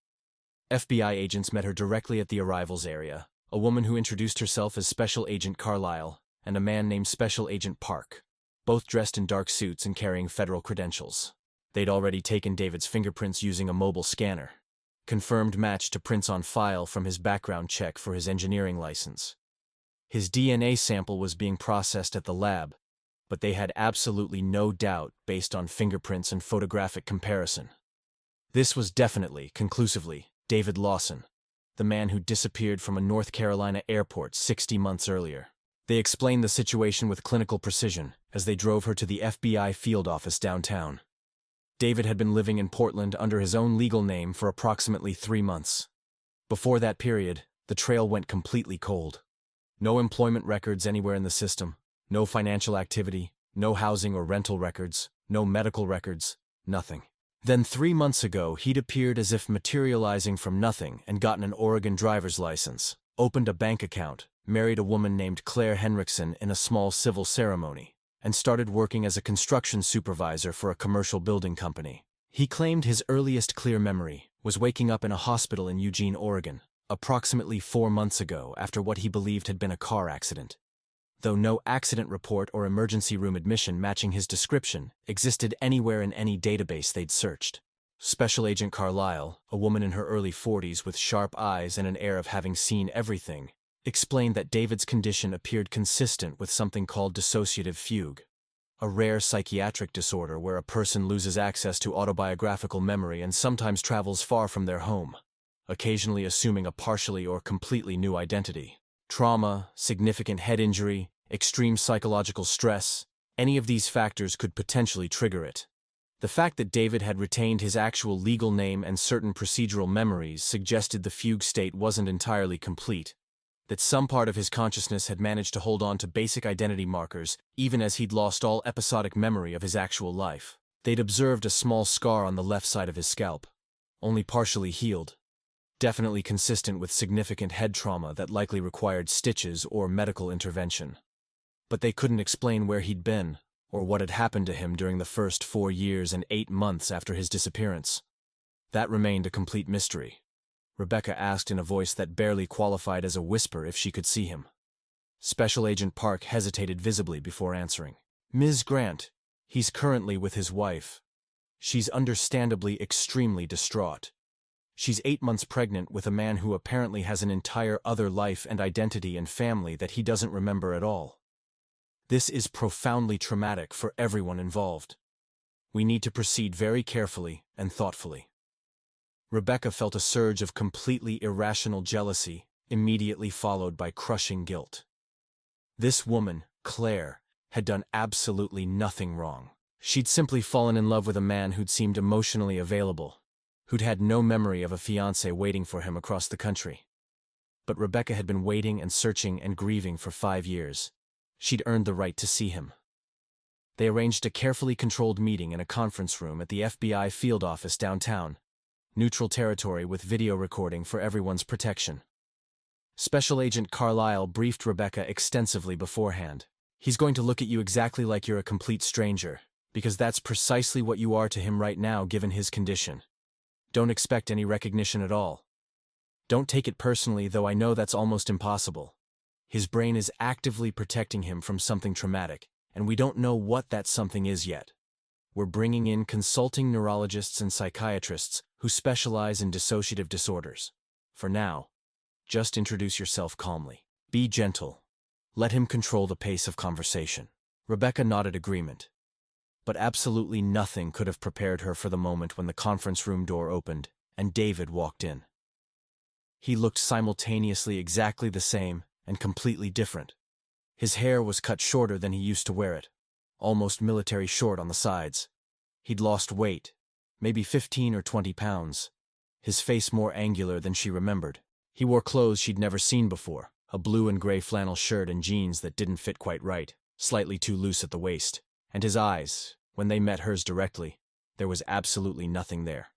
FBI agents met her directly at the arrivals area, a woman who introduced herself as Special Agent Carlisle and a man named Special Agent Park, both dressed in dark suits and carrying federal credentials. They'd already taken David's fingerprints using a mobile scanner. Confirmed match to prints on file from his background check for his engineering license. His DNA sample was being processed at the lab, but they had absolutely no doubt based on fingerprints and photographic comparison. This was definitely, conclusively, David Lawson, the man who disappeared from a North Carolina airport 60 months earlier. They explained the situation with clinical precision as they drove her to the FBI field office downtown. David had been living in Portland under his own legal name for approximately 3 months. Before that period, the trail went completely cold. No employment records anywhere in the system, no financial activity, no housing or rental records, no medical records, nothing. Then 3 months ago, he'd appeared as if materializing from nothing and gotten an Oregon driver's license, opened a bank account, married a woman named Claire Henriksen in a small civil ceremony, and started working as a construction supervisor for a commercial building company. He claimed his earliest clear memory was waking up in a hospital in Eugene, Oregon, approximately 4 months ago after what he believed had been a car accident. Though no accident report or emergency room admission matching his description existed anywhere in any database they'd searched. Special Agent Carlisle, a woman in her early 40s with sharp eyes and an air of having seen everything, explained that David's condition appeared consistent with something called dissociative fugue, a rare psychiatric disorder where a person loses access to autobiographical memory and sometimes travels far from their home, occasionally assuming a partially or completely new identity. Trauma, significant head injury, extreme psychological stress, any of these factors could potentially trigger it. The fact that David had retained his actual legal name and certain procedural memories suggested the fugue state wasn't entirely complete, that some part of his consciousness had managed to hold on to basic identity markers even as he'd lost all episodic memory of his actual life. They'd observed a small scar on the left side of his scalp, only partially healed, definitely consistent with significant head trauma that likely required stitches or medical intervention. But they couldn't explain where he'd been or what had happened to him during the first 4 years and 8 months after his disappearance. That remained a complete mystery. Rebecca asked in a voice that barely qualified as a whisper if she could see him. Special Agent Park hesitated visibly before answering. "Ms. Grant, he's currently with his wife. She's understandably extremely distraught. She's 8 months pregnant with a man who apparently has an entire other life and identity and family that he doesn't remember at all. This is profoundly traumatic for everyone involved. We need to proceed very carefully and thoughtfully." Rebecca felt a surge of completely irrational jealousy, immediately followed by crushing guilt. This woman, Claire, had done absolutely nothing wrong. She'd simply fallen in love with a man who'd seemed emotionally available, who'd had no memory of a fiancé waiting for him across the country. But Rebecca had been waiting and searching and grieving for 5 years. She'd earned the right to see him. They arranged a carefully controlled meeting in a conference room at the FBI field office downtown, neutral territory with video recording for everyone's protection. Special Agent Carlisle briefed Rebecca extensively beforehand. "He's going to look at you exactly like you're a complete stranger, because that's precisely what you are to him right now given his condition. Don't expect any recognition at all. Don't take it personally, though I know that's almost impossible. His brain is actively protecting him from something traumatic, and we don't know what that something is yet. We're bringing in consulting neurologists and psychiatrists who specialize in dissociative disorders. For now, just introduce yourself calmly. Be gentle. Let him control the pace of conversation." Rebecca nodded agreement. But absolutely nothing could have prepared her for the moment when the conference room door opened and David walked in. He looked simultaneously exactly the same and completely different. His hair was cut shorter than he used to wear it, almost military short on the sides. He'd lost weight, maybe 15 or 20 pounds. His face more angular than she remembered. He wore clothes she'd never seen before, a blue and gray flannel shirt and jeans that didn't fit quite right, slightly too loose at the waist. And his eyes, when they met hers directly, there was absolutely nothing there.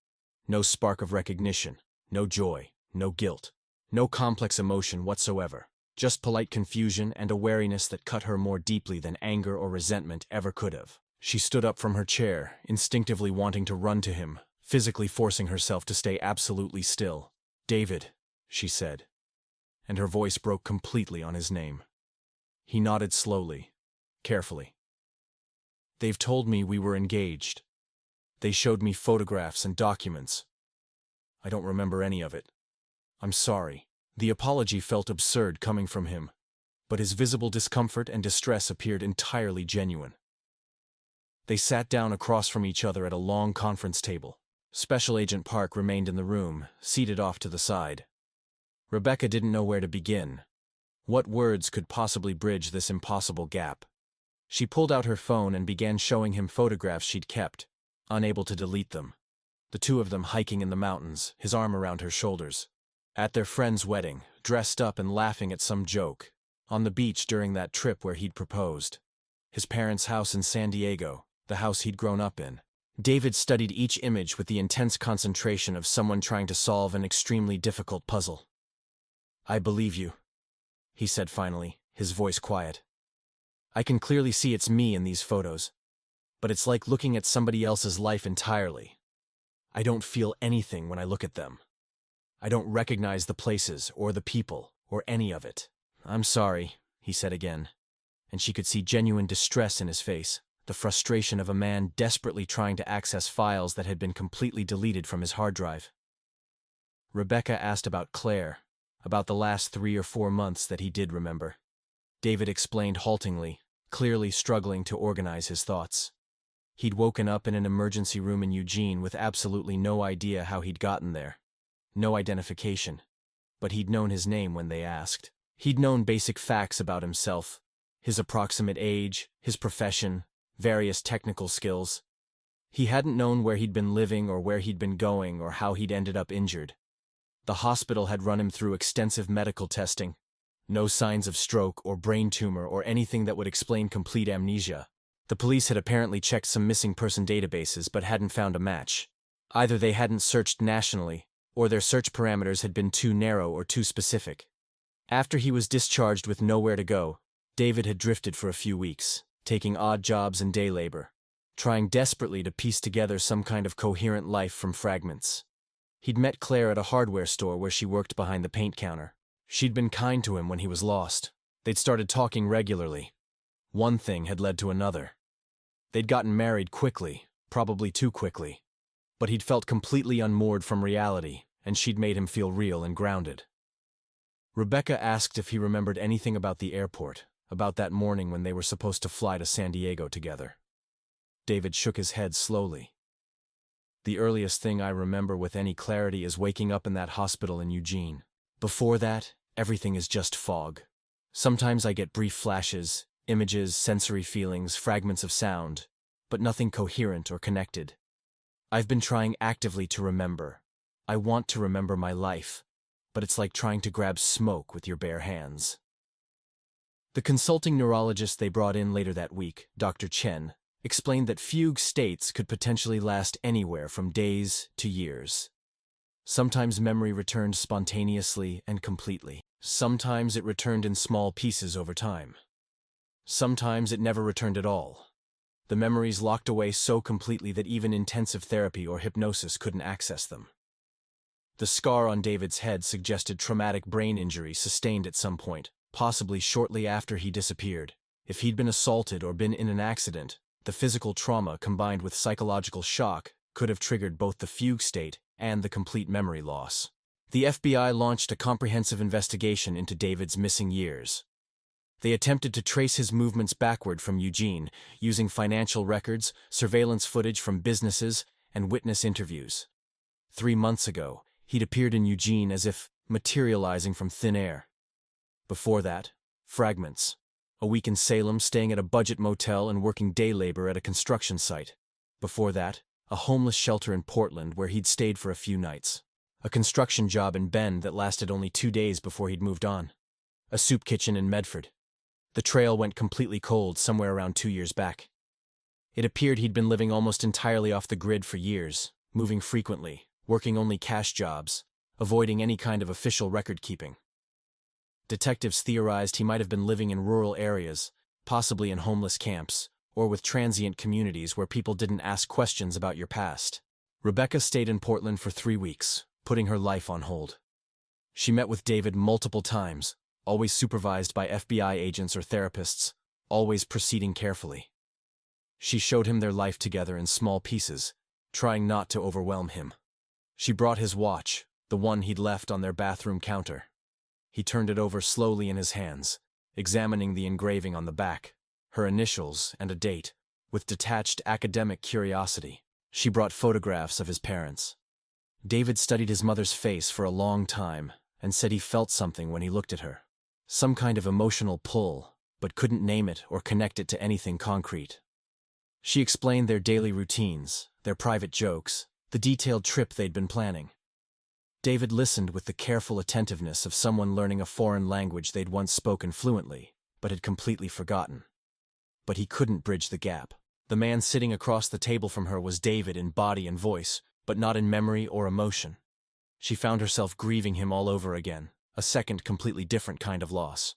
No spark of recognition, no joy, no guilt, no complex emotion whatsoever. Just polite confusion and a wariness that cut her more deeply than anger or resentment ever could have. She stood up from her chair, instinctively wanting to run to him, physically forcing herself to stay absolutely still. "David," she said, and her voice broke completely on his name. He nodded slowly, carefully. "They've told me we were engaged. They showed me photographs and documents. I don't remember any of it. I'm sorry." The apology felt absurd coming from him, but his visible discomfort and distress appeared entirely genuine. They sat down across from each other at a long conference table. Special Agent Park remained in the room, seated off to the side. Rebecca didn't know where to begin. What words could possibly bridge this impossible gap? She pulled out her phone and began showing him photographs she'd kept, unable to delete them. The two of them hiking in the mountains, his arm around her shoulders. At their friend's wedding, dressed up and laughing at some joke. On the beach during that trip where he'd proposed. His parents' house in San Diego, the house he'd grown up in. David studied each image with the intense concentration of someone trying to solve an extremely difficult puzzle. "I believe you," he said finally, his voice quiet. "I can clearly see it's me in these photos, but it's like looking at somebody else's life entirely. I don't feel anything when I look at them. I don't recognize the places or the people or any of it." "I'm sorry," he said again, and she could see genuine distress in his face, the frustration of a man desperately trying to access files that had been completely deleted from his hard drive. Rebecca asked about Claire, about the last 3 or 4 months that he did remember. David explained haltingly, clearly struggling to organize his thoughts. He'd woken up in an emergency room in Eugene with absolutely no idea how he'd gotten there. No identification, but he'd known his name when they asked. He'd known basic facts about himself, his approximate age, his profession, various technical skills. He hadn't known where he'd been living or where he'd been going or how he'd ended up injured. The hospital had run him through extensive medical testing, No signs of stroke or brain tumor or anything that would explain complete amnesia. The police had apparently checked some missing person databases but hadn't found a match. Either they hadn't searched nationally, or their search parameters had been too narrow or too specific. After he was discharged with nowhere to go, David had drifted for a few weeks, taking odd jobs and day labor, trying desperately to piece together some kind of coherent life from fragments. He'd met Claire at a hardware store where she worked behind the paint counter. She'd been kind to him when he was lost. They'd started talking regularly. One thing had led to another. They'd gotten married quickly, probably too quickly. But he'd felt completely unmoored from reality, and she'd made him feel real and grounded. Rebecca asked if he remembered anything about the airport, about that morning when they were supposed to fly to San Diego together. David shook his head slowly. The earliest thing I remember with any clarity is waking up in that hospital in Eugene. Before that, everything is just fog. Sometimes I get brief flashes, images, sensory feelings, fragments of sound, but nothing coherent or connected. I've been trying actively to remember. I want to remember my life, but it's like trying to grab smoke with your bare hands. The consulting neurologist they brought in later that week, Dr. Chen, explained that fugue states could potentially last anywhere from days to years. Sometimes memory returned spontaneously and completely. Sometimes it returned in small pieces over time. Sometimes it never returned at all. The memories locked away so completely that even intensive therapy or hypnosis couldn't access them. The scar on David's head suggested traumatic brain injury sustained at some point, possibly shortly after he disappeared. If he'd been assaulted or been in an accident, the physical trauma combined with psychological shock could have triggered both the fugue state and the complete memory loss. The FBI launched a comprehensive investigation into David's missing years. They attempted to trace his movements backward from Eugene, using financial records, surveillance footage from businesses, and witness interviews. 3 months ago, he'd appeared in Eugene as if materializing from thin air. Before that, fragments. A week in Salem, staying at a budget motel and working day labor at a construction site. Before that, a homeless shelter in Portland where he'd stayed for a few nights. A construction job in Bend that lasted only 2 days before he'd moved on. A soup kitchen in Medford. The trail went completely cold somewhere around 2 years back. It appeared he'd been living almost entirely off the grid for years, moving frequently, working only cash jobs, avoiding any kind of official record-keeping. Detectives theorized he might have been living in rural areas, possibly in homeless camps, or with transient communities where people didn't ask questions about your past. Rebecca stayed in Portland for 3 weeks, putting her life on hold. She met with David multiple times, always supervised by FBI agents or therapists, always proceeding carefully. She showed him their life together in small pieces, trying not to overwhelm him. She brought his watch, the one he'd left on their bathroom counter. He turned it over slowly in his hands, examining the engraving on the back, her initials and a date, with detached academic curiosity. She brought photographs of his parents. David studied his mother's face for a long time and said he felt something when he looked at her. Some kind of emotional pull, but couldn't name it or connect it to anything concrete. She explained their daily routines, their private jokes, the detailed trip they'd been planning. David listened with the careful attentiveness of someone learning a foreign language they'd once spoken fluently, but had completely forgotten. But he couldn't bridge the gap. The man sitting across the table from her was David in body and voice, but not in memory or emotion. She found herself grieving him all over again, a second completely different kind of loss.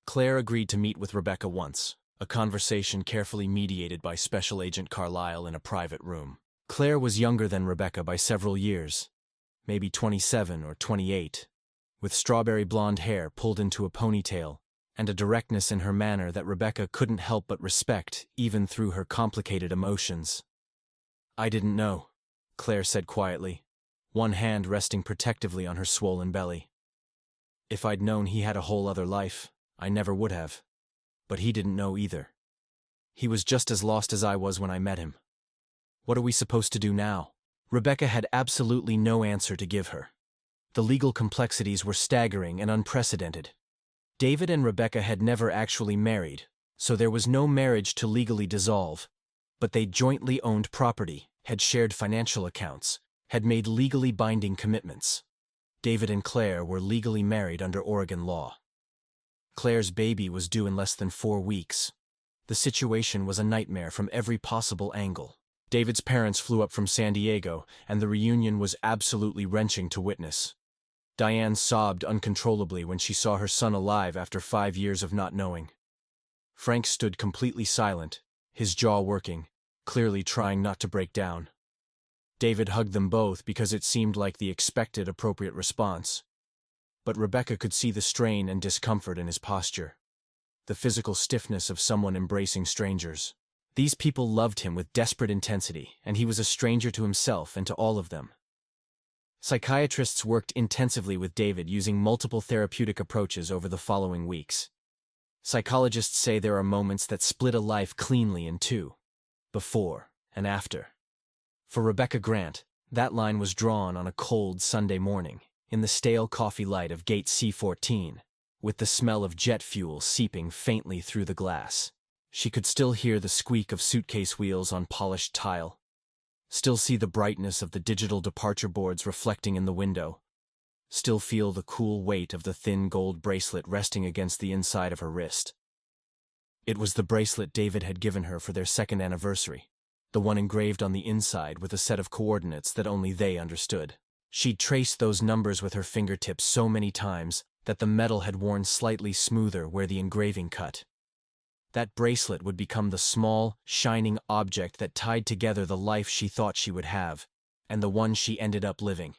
Claire agreed to meet with Rebecca once, a conversation carefully mediated by Special Agent Carlisle in a private room. Claire was younger than Rebecca by several years, maybe 27 or 28, with strawberry blonde hair pulled into a ponytail, and a directness in her manner that Rebecca couldn't help but respect, even through her complicated emotions. "I didn't know," Claire said quietly, one hand resting protectively on her swollen belly. "If I'd known he had a whole other life, I never would have. But he didn't know either. He was just as lost as I was when I met him. What are we supposed to do now?" Rebecca had absolutely no answer to give her. The legal complexities were staggering and unprecedented. David and Rebecca had never actually married, so there was no marriage to legally dissolve, but they jointly owned property, had shared financial accounts, had made legally binding commitments. David and Claire were legally married under Oregon law. Claire's baby was due in less than 4 weeks. The situation was a nightmare from every possible angle. David's parents flew up from San Diego, and the reunion was absolutely wrenching to witness. Diane sobbed uncontrollably when she saw her son alive after 5 years of not knowing. Frank stood completely silent, his jaw working, clearly trying not to break down. David hugged them both because it seemed like the expected appropriate response. But Rebecca could see the strain and discomfort in his posture. The physical stiffness of someone embracing strangers. These people loved him with desperate intensity, and he was a stranger to himself and to all of them. Psychiatrists worked intensively with David using multiple therapeutic approaches over the following weeks. Psychologists say there are moments that split a life cleanly in two, before and after. For Rebecca Grant, that line was drawn on a cold Sunday morning, in the stale coffee light of Gate C14, with the smell of jet fuel seeping faintly through the glass. She could still hear the squeak of suitcase wheels on polished tile, still see the brightness of the digital departure boards reflecting in the window, still feel the cool weight of the thin gold bracelet resting against the inside of her wrist. It was the bracelet David had given her for their second anniversary, the one engraved on the inside with a set of coordinates that only they understood. She'd traced those numbers with her fingertips so many times that the metal had worn slightly smoother where the engraving cut. That bracelet would become the small, shining object that tied together the life she thought she would have, and the one she ended up living.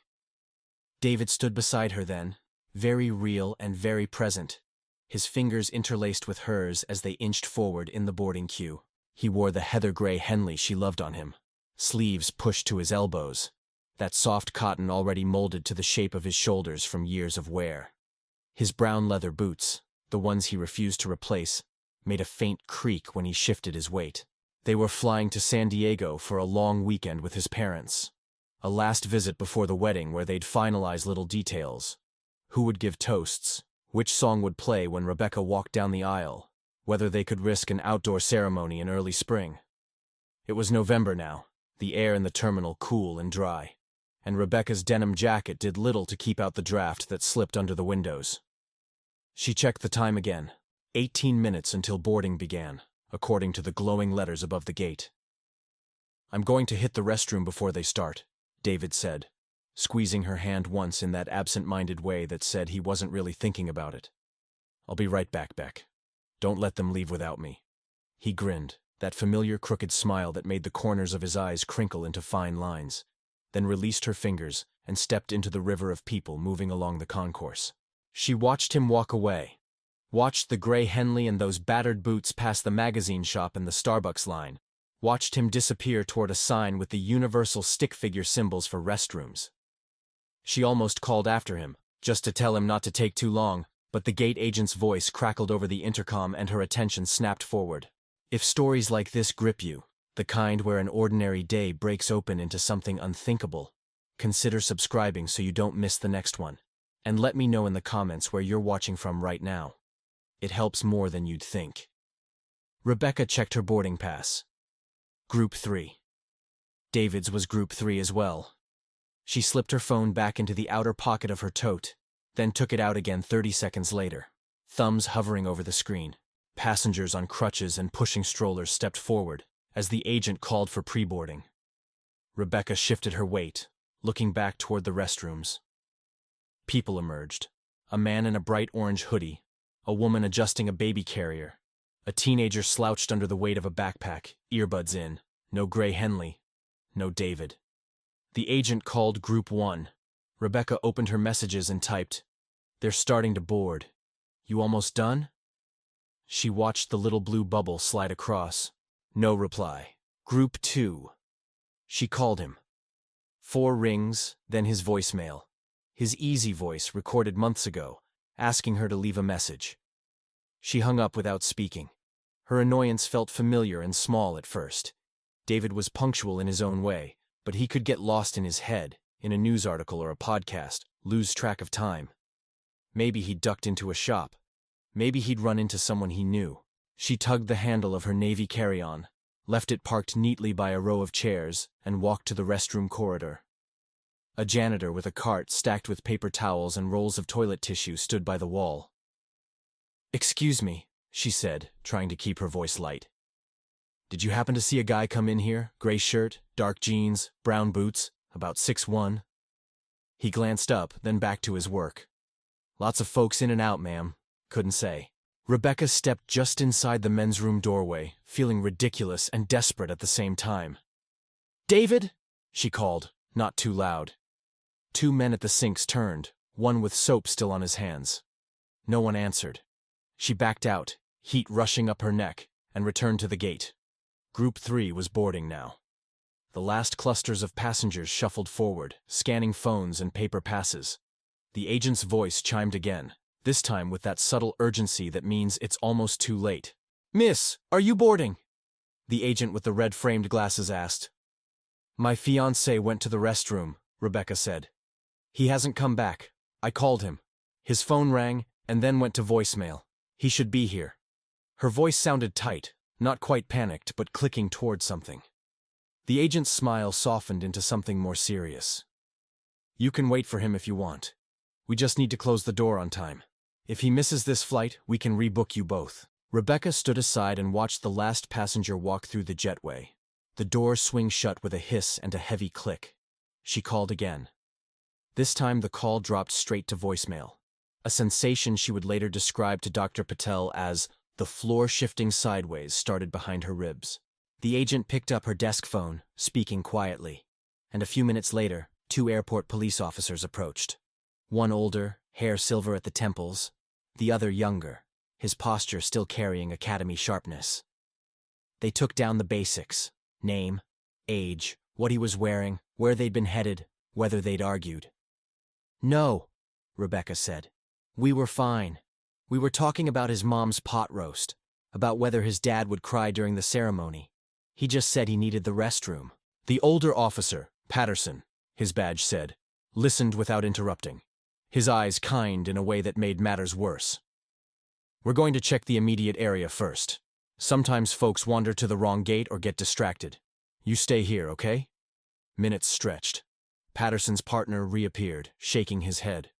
David stood beside her then, very real and very present, his fingers interlaced with hers as they inched forward in the boarding queue. He wore the heather-gray Henley she loved on him, sleeves pushed to his elbows, that soft cotton already molded to the shape of his shoulders from years of wear. His brown leather boots, the ones he refused to replace, made a faint creak when he shifted his weight. They were flying to San Diego for a long weekend with his parents. A last visit before the wedding where they'd finalize little details. Who would give toasts, which song would play when Rebecca walked down the aisle, whether they could risk an outdoor ceremony in early spring. It was November now, the air in the terminal cool and dry, and Rebecca's denim jacket did little to keep out the draft that slipped under the windows. She checked the time again. 18 minutes until boarding began, according to the glowing letters above the gate. "I'm going to hit the restroom before they start," David said, squeezing her hand once in that absent-minded way that said he wasn't really thinking about it. "I'll be right back, Beck. Don't let them leave without me." He grinned, that familiar crooked smile that made the corners of his eyes crinkle into fine lines, then released her fingers and stepped into the river of people moving along the concourse. She watched him walk away, watched the gray Henley and those battered boots pass the magazine shop and the Starbucks line, watched him disappear toward a sign with the universal stick figure symbols for restrooms. She almost called after him, just to tell him not to take too long, but the gate agent's voice crackled over the intercom and her attention snapped forward. If stories like this grip you, the kind where an ordinary day breaks open into something unthinkable, consider subscribing so you don't miss the next one. And let me know in the comments where you're watching from right now. It helps more than you'd think. Rebecca checked her boarding pass. Group 3. David's was Group 3 as well. She slipped her phone back into the outer pocket of her tote, then took it out again 30 seconds later, thumbs hovering over the screen. Passengers on crutches and pushing strollers stepped forward as the agent called for pre-boarding. Rebecca shifted her weight, looking back toward the restrooms. People emerged. A man in a bright orange hoodie, a woman adjusting a baby carrier, a teenager slouched under the weight of a backpack, earbuds in, no gray Henley, no David. The agent called Group 1. Rebecca opened her messages and typed, "They're starting to board. You almost done?" She watched the little blue bubble slide across. No reply. Group 2. She called him. 4 rings, then his voicemail. His easy voice recorded months ago, asking her to leave a message. She hung up without speaking. Her annoyance felt familiar and small at first. David was punctual in his own way, but he could get lost in his head, in a news article or a podcast, lose track of time. Maybe he'd ducked into a shop. Maybe he'd run into someone he knew. She tugged the handle of her navy carry-on, left it parked neatly by a row of chairs, and walked to the restroom corridor. A janitor with a cart stacked with paper towels and rolls of toilet tissue stood by the wall. "Excuse me," she said, trying to keep her voice light. "Did you happen to see a guy come in here? Gray shirt, dark jeans, brown boots, about 6'1"? He glanced up, then back to his work. "Lots of folks in and out, ma'am. Couldn't say." Rebecca stepped just inside the men's room doorway, feeling ridiculous and desperate at the same time. "David!" she called, not too loud. Two men at the sinks turned, one with soap still on his hands. No one answered. She backed out, heat rushing up her neck, and returned to the gate. Group 3 was boarding now. The last clusters of passengers shuffled forward, scanning phones and paper passes. The agent's voice chimed again, this time with that subtle urgency that means it's almost too late. "Miss, are you boarding?" The agent with the red-framed glasses asked. "My fiancé went to the restroom," Rebecca said. "He hasn't come back. I called him. His phone rang and then went to voicemail. He should be here." Her voice sounded tight, not quite panicked, but clicking toward something. The agent's smile softened into something more serious. "You can wait for him if you want. We just need to close the door on time. If he misses this flight, we can rebook you both." Rebecca stood aside and watched the last passenger walk through the jetway. The door swing shut with a hiss and a heavy click. She called again. This time the call dropped straight to voicemail, a sensation she would later describe to Dr. Patel as the floor shifting sideways started behind her ribs. The agent picked up her desk phone, speaking quietly, and a few minutes later, 2 airport police officers approached. One older, hair silver at the temples, the other younger, his posture still carrying academy sharpness. They took down the basics: name, age, what he was wearing, where they'd been headed, whether they'd argued. "No," Rebecca said. "We were fine. We were talking about his mom's pot roast, about whether his dad would cry during the ceremony. He just said he needed the restroom." The older officer, Patterson, his badge said, listened without interrupting, his eyes kind in a way that made matters worse. "We're going to check the immediate area first. Sometimes folks wander to the wrong gate or get distracted. You stay here, okay?" Minutes stretched. Patterson's partner reappeared, shaking his head.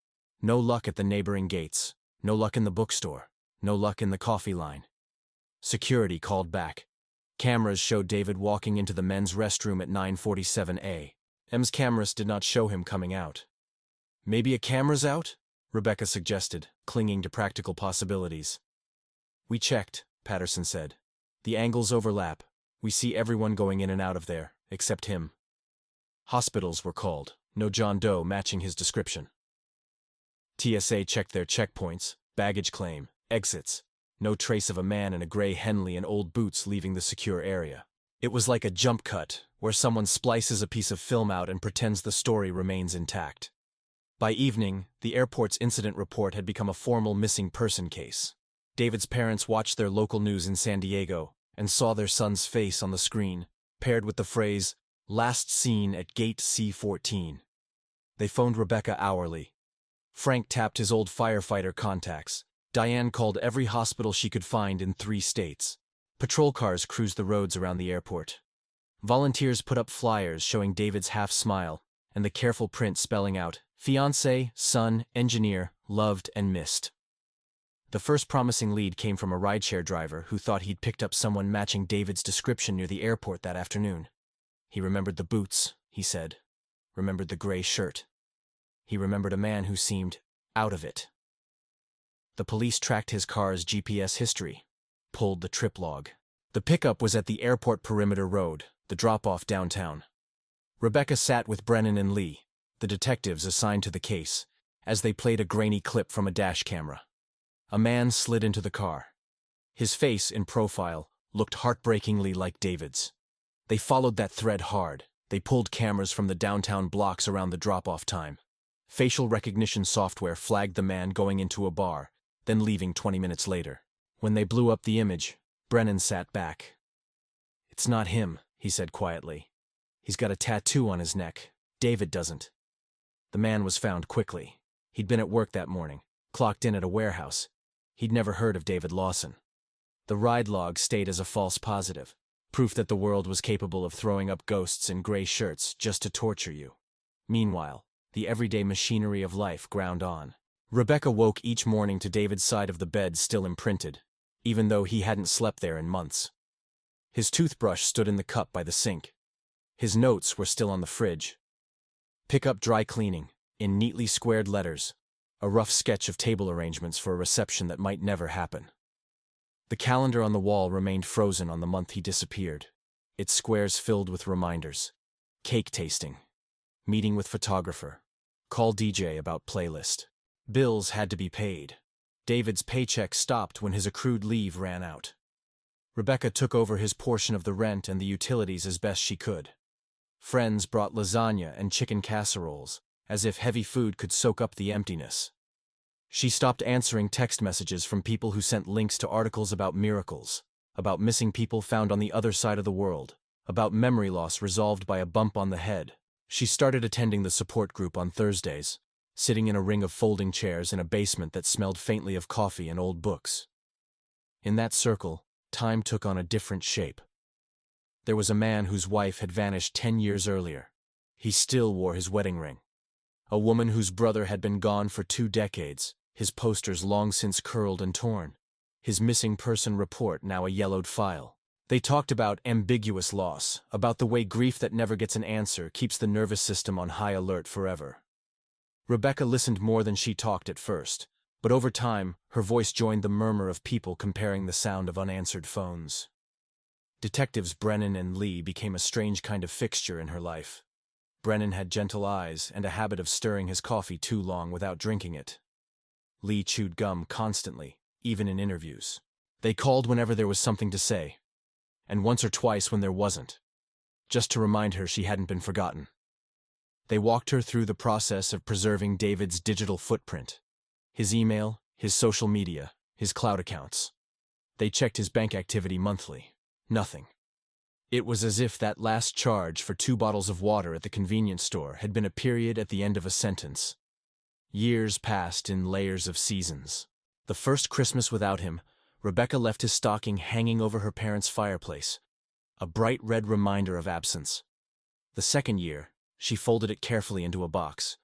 No luck at the neighboring gates. No luck in the bookstore. No luck in the coffee line. Security called back. Cameras showed David walking into the men's restroom at 9:47 M's cameras did not show him coming out. "Maybe a camera's out?" Rebecca suggested, clinging to practical possibilities. "We checked," Patterson said. "The angles overlap. We see everyone going in and out of there, except him." Hospitals were called, no John Doe matching his description. TSA checked their checkpoints, baggage claim, exits. No trace of a man in a gray Henley and old boots leaving the secure area. It was like a jump cut, where someone splices a piece of film out and pretends the story remains intact. By evening, the airport's incident report had become a formal missing person case. David's parents watched their local news in San Diego and saw their son's face on the screen, paired with the phrase, "Last seen at gate C14. They phoned Rebecca hourly. Frank tapped his old firefighter contacts. Diane called every hospital she could find in 3 states. Patrol cars cruised the roads around the airport. Volunteers put up flyers showing David's half smile and the careful print spelling out, "Fiancé, son, engineer, loved and missed." The first promising lead came from a rideshare driver who thought he'd picked up someone matching David's description near the airport that afternoon. He remembered the boots, he said. Remembered the gray shirt. He remembered a man who seemed out of it. The police tracked his car's GPS history, pulled the trip log. The pickup was at the airport perimeter road, the drop-off downtown. Rebecca sat with Brennan and Lee, the detectives assigned to the case, as they played a grainy clip from a dash camera. A man slid into the car. His face, in profile, looked heartbreakingly like David's. They followed that thread hard. They pulled cameras from the downtown blocks around the drop-off time. Facial recognition software flagged the man going into a bar, then leaving 20 minutes later. When they blew up the image, Brennan sat back. "It's not him," he said quietly. "He's got a tattoo on his neck. David doesn't." The man was found quickly. He'd been at work that morning, clocked in at a warehouse. He'd never heard of David Lawson. The ride log stayed as a false positive, proof that the world was capable of throwing up ghosts in gray shirts just to torture you. Meanwhile, the everyday machinery of life ground on. Rebecca woke each morning to David's side of the bed still imprinted, even though he hadn't slept there in months. His toothbrush stood in the cup by the sink. His notes were still on the fridge. Pick up dry cleaning, in neatly squared letters, a rough sketch of table arrangements for a reception that might never happen. The calendar on the wall remained frozen on the month he disappeared, its squares filled with reminders. Cake tasting. Meeting with photographer. Call DJ about playlist. Bills had to be paid. David's paycheck stopped when his accrued leave ran out. Rebecca took over his portion of the rent and the utilities as best she could. Friends brought lasagna and chicken casseroles, as if heavy food could soak up the emptiness. She stopped answering text messages from people who sent links to articles about miracles, about missing people found on the other side of the world, about memory loss resolved by a bump on the head. She started attending the support group on Thursdays, sitting in a ring of folding chairs in a basement that smelled faintly of coffee and old books. In that circle, time took on a different shape. There was a man whose wife had vanished 10 years earlier. He still wore his wedding ring. A woman whose brother had been gone for 2 decades, his posters long since curled and torn. His missing person report now a yellowed file. They talked about ambiguous loss, about the way grief that never gets an answer keeps the nervous system on high alert forever. Rebecca listened more than she talked at first, but over time, her voice joined the murmur of people comparing the sound of unanswered phones. Detectives Brennan and Lee became a strange kind of fixture in her life. Brennan had gentle eyes and a habit of stirring his coffee too long without drinking it. Lee chewed gum constantly, even in interviews. They called whenever there was something to say, and once or twice when there wasn't, just to remind her she hadn't been forgotten. They walked her through the process of preserving David's digital footprint. His email, his social media, his cloud accounts. They checked his bank activity monthly. Nothing. It was as if that last charge for 2 bottles of water at the convenience store had been a period at the end of a sentence. Years passed in layers of seasons. The first Christmas without him, Rebecca left his stocking hanging over her parents' fireplace, a bright red reminder of absence. The second year, she folded it carefully into a box.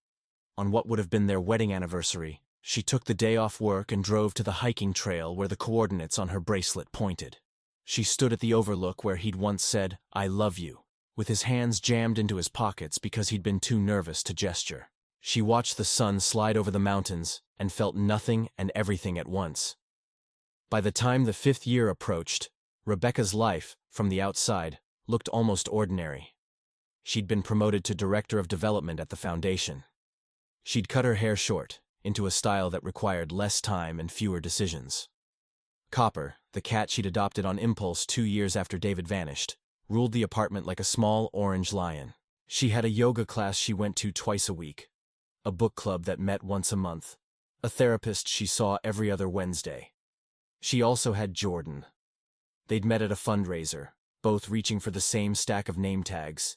On what would have been their wedding anniversary, she took the day off work and drove to the hiking trail where the coordinates on her bracelet pointed. She stood at the overlook where he'd once said, "I love you," with his hands jammed into his pockets because he'd been too nervous to gesture. She watched the sun slide over the mountains and felt nothing and everything at once. By the time the 5th year approached, Rebecca's life, from the outside, looked almost ordinary. She'd been promoted to Director of Development at the Foundation. She'd cut her hair short, into a style that required less time and fewer decisions. Copper, the cat she'd adopted on impulse 2 years after David vanished, ruled the apartment like a small orange lion. She had a yoga class she went to twice a week, a book club that met once a month, a therapist she saw every other Wednesday. She also had Jordan. They'd met at a fundraiser, both reaching for the same stack of name tags.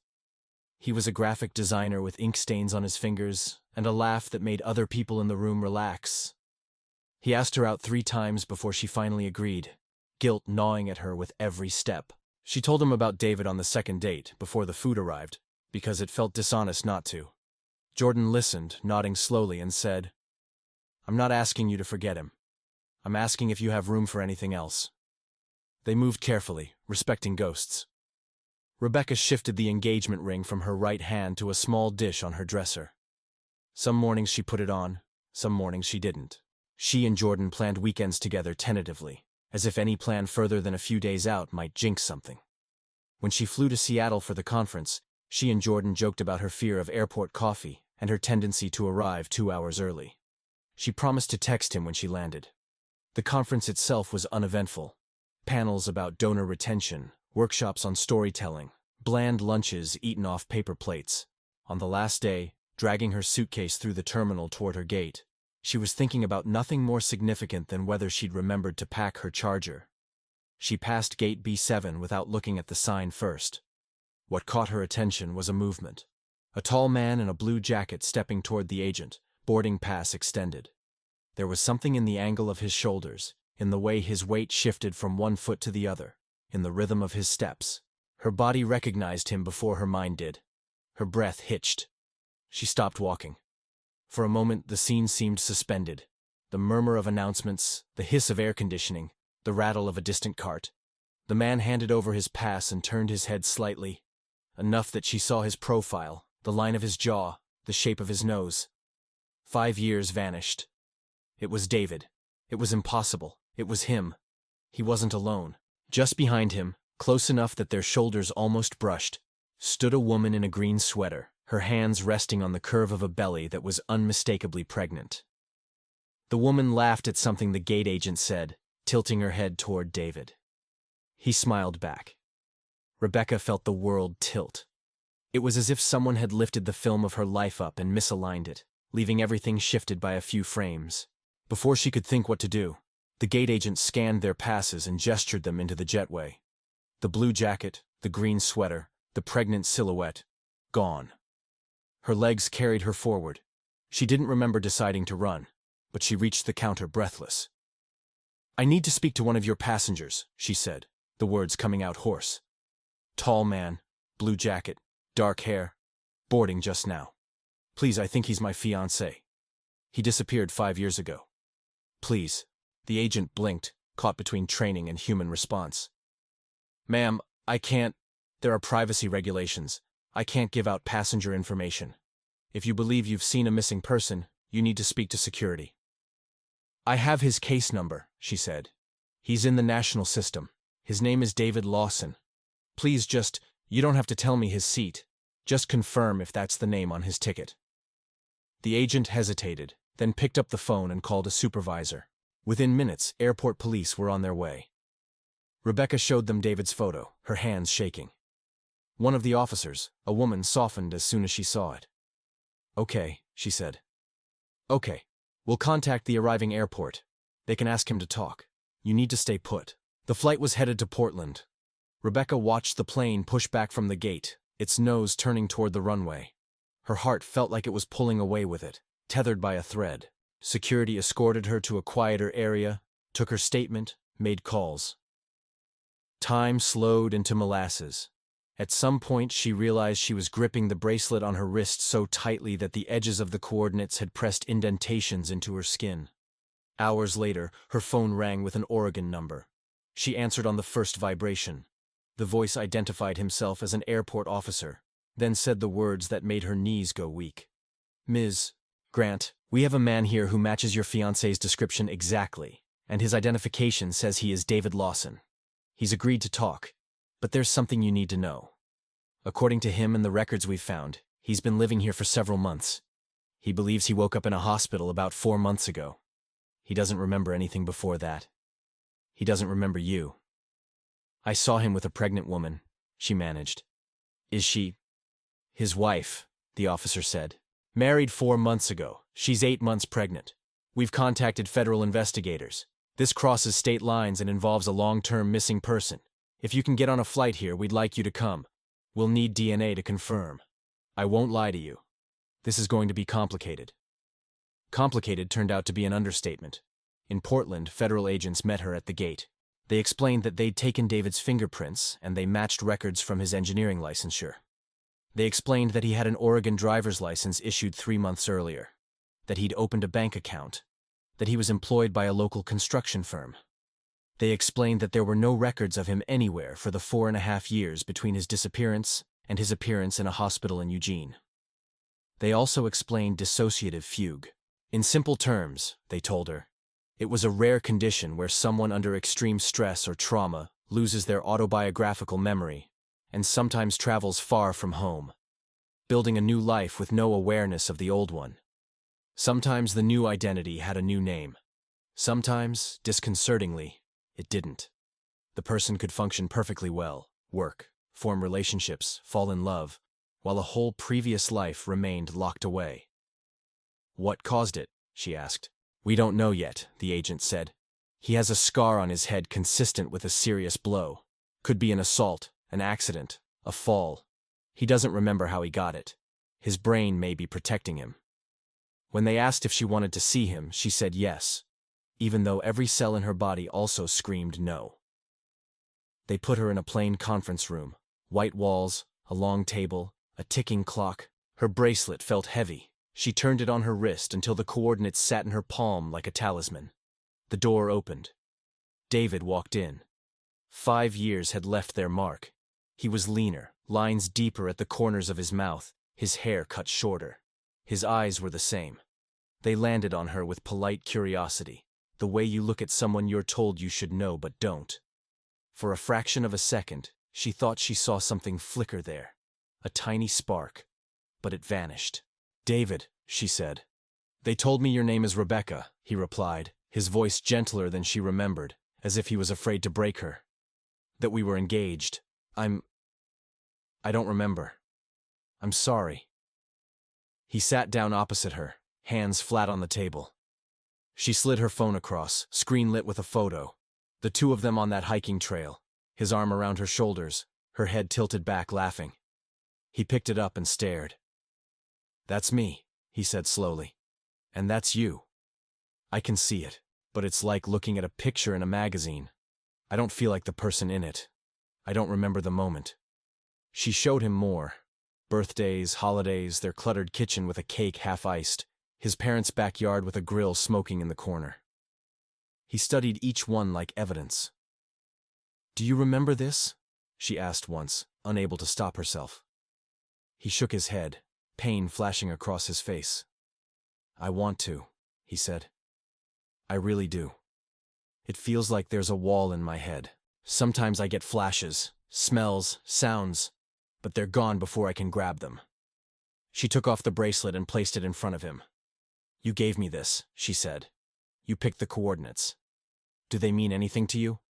He was a graphic designer with ink stains on his fingers and a laugh that made other people in the room relax. He asked her out 3 times before she finally agreed, guilt gnawing at her with every step. She told him about David on the second date, before the food arrived, because it felt dishonest not to. Jordan listened, nodding slowly, and said, "I'm not asking you to forget him. I'm asking if you have room for anything else." They moved carefully, respecting ghosts. Rebecca shifted the engagement ring from her right hand to a small dish on her dresser. Some mornings she put it on, some mornings she didn't. She and Jordan planned weekends together tentatively, as if any plan further than a few days out might jinx something. When she flew to Seattle for the conference, she and Jordan joked about her fear of airport coffee and her tendency to arrive 2 hours early. She promised to text him when she landed. The conference itself was uneventful. Panels about donor retention, workshops on storytelling, bland lunches eaten off paper plates. On the last day, dragging her suitcase through the terminal toward her gate, she was thinking about nothing more significant than whether she'd remembered to pack her charger. She passed gate B7 without looking at the sign first. What caught her attention was a movement. A tall man in a blue jacket stepping toward the agent, boarding pass extended. There was something in the angle of his shoulders, in the way his weight shifted from one foot to the other, in the rhythm of his steps. Her body recognized him before her mind did. Her breath hitched. She stopped walking. For a moment, the scene seemed suspended. The murmur of announcements, the hiss of air conditioning, the rattle of a distant cart. The man handed over his pass and turned his head slightly, enough that she saw his profile, the line of his jaw, the shape of his nose. 5 years vanished. It was David. It was impossible. It was him. He wasn't alone. Just behind him, close enough that their shoulders almost brushed, stood a woman in a green sweater, her hands resting on the curve of a belly that was unmistakably pregnant. The woman laughed at something the gate agent said, tilting her head toward David. He smiled back. Rebecca felt the world tilt. It was as if someone had lifted the film of her life up and misaligned it, leaving everything shifted by a few frames. Before she could think what to do, the gate agent scanned their passes and gestured them into the jetway. The blue jacket, the green sweater, the pregnant silhouette, gone. Her legs carried her forward. She didn't remember deciding to run, but she reached the counter breathless. "I need to speak to one of your passengers," she said, the words coming out hoarse. "Tall man, blue jacket, dark hair, boarding just now. Please, I think he's my fiancé. He disappeared 5 years ago. Please." The agent blinked, caught between training and human response. "Ma'am, I can't. There are privacy regulations. I can't give out passenger information. If you believe you've seen a missing person, you need to speak to security." "I have his case number," she said. "He's in the national system. His name is David Lawson. Please you don't have to tell me his seat. Just confirm if that's the name on his ticket." The agent hesitated, then picked up the phone and called a supervisor. Within minutes, airport police were on their way. Rebecca showed them David's photo, her hands shaking. One of the officers, a woman, softened as soon as she saw it. "Okay," she said. "Okay. We'll contact the arriving airport. They can ask him to talk. You need to stay put." The flight was headed to Portland. Rebecca watched the plane push back from the gate, its nose turning toward the runway. Her heart felt like it was pulling away with it, tethered by a thread. Security escorted her to a quieter area, took her statement, made calls. Time slowed into molasses. At some point, she realized she was gripping the bracelet on her wrist so tightly that the edges of the coordinates had pressed indentations into her skin. Hours later, her phone rang with an Oregon number. She answered on the first vibration. The voice identified himself as an airport officer, then said the words that made her knees go weak. "Ms. Grant, we have a man here who matches your fiancé's description exactly, and his identification says he is David Lawson. He's agreed to talk, but there's something you need to know. According to him and the records we've found, he's been living here for several months. He believes he woke up in a hospital about 4 months ago. He doesn't remember anything before that. He doesn't remember you." "I saw him with a pregnant woman," she managed. "Is she—" "His wife," the officer said. "Married 4 months ago. She's 8 months pregnant. We've contacted federal investigators. This crosses state lines and involves a long-term missing person. If you can get on a flight here, we'd like you to come. We'll need DNA to confirm. I won't lie to you. This is going to be complicated." Complicated turned out to be an understatement. In Portland, federal agents met her at the gate. They explained that they'd taken David's fingerprints and they matched records from his engineering licensure. They explained that he had an Oregon driver's license issued 3 months earlier, that he'd opened a bank account, that he was employed by a local construction firm. They explained that there were no records of him anywhere for the 4.5 years between his disappearance and his appearance in a hospital in Eugene. They also explained dissociative fugue. In simple terms, they told her, it was a rare condition where someone under extreme stress or trauma loses their autobiographical memory and sometimes travels far from home, building a new life with no awareness of the old one. Sometimes the new identity had a new name. Sometimes, disconcertingly, it didn't. The person could function perfectly well, work, form relationships, fall in love, while a whole previous life remained locked away. "What caused it?" she asked. "We don't know yet," the agent said. "He has a scar on his head consistent with a serious blow. Could be an assault, an accident, a fall. He doesn't remember how he got it. His brain may be protecting him." When they asked if she wanted to see him, she said yes, even though every cell in her body also screamed no. They put her in a plain conference room, white walls, a long table, a ticking clock. Her bracelet felt heavy. She turned it on her wrist until the coordinates sat in her palm like a talisman. The door opened. David walked in. 5 years had left their mark. He was leaner, lines deeper at the corners of his mouth, his hair cut shorter. His eyes were the same. They landed on her with polite curiosity, the way you look at someone you're told you should know but don't. For a fraction of a second, she thought she saw something flicker there, a tiny spark, but it vanished. "David," she said. "They told me your name is Rebecca," he replied, his voice gentler than she remembered, as if he was afraid to break her. "That we were engaged. I don't remember. I'm sorry." He sat down opposite her, hands flat on the table. She slid her phone across, screen lit with a photo. The two of them on that hiking trail, his arm around her shoulders, her head tilted back, laughing. He picked it up and stared. "That's me," he said slowly. "And that's you. I can see it, but it's like looking at a picture in a magazine. I don't feel like the person in it. I don't remember the moment." She showed him more. Birthdays, holidays, their cluttered kitchen with a cake half-iced, his parents' backyard with a grill smoking in the corner. He studied each one like evidence. "Do you remember this?" she asked once, unable to stop herself. He shook his head, pain flashing across his face. "I want to," he said. "I really do. It feels like there's a wall in my head. Sometimes I get flashes, smells, sounds, but they're gone before I can grab them." She took off the bracelet and placed it in front of him. "You gave me this," she said. "You picked the coordinates. Do they mean anything to you?"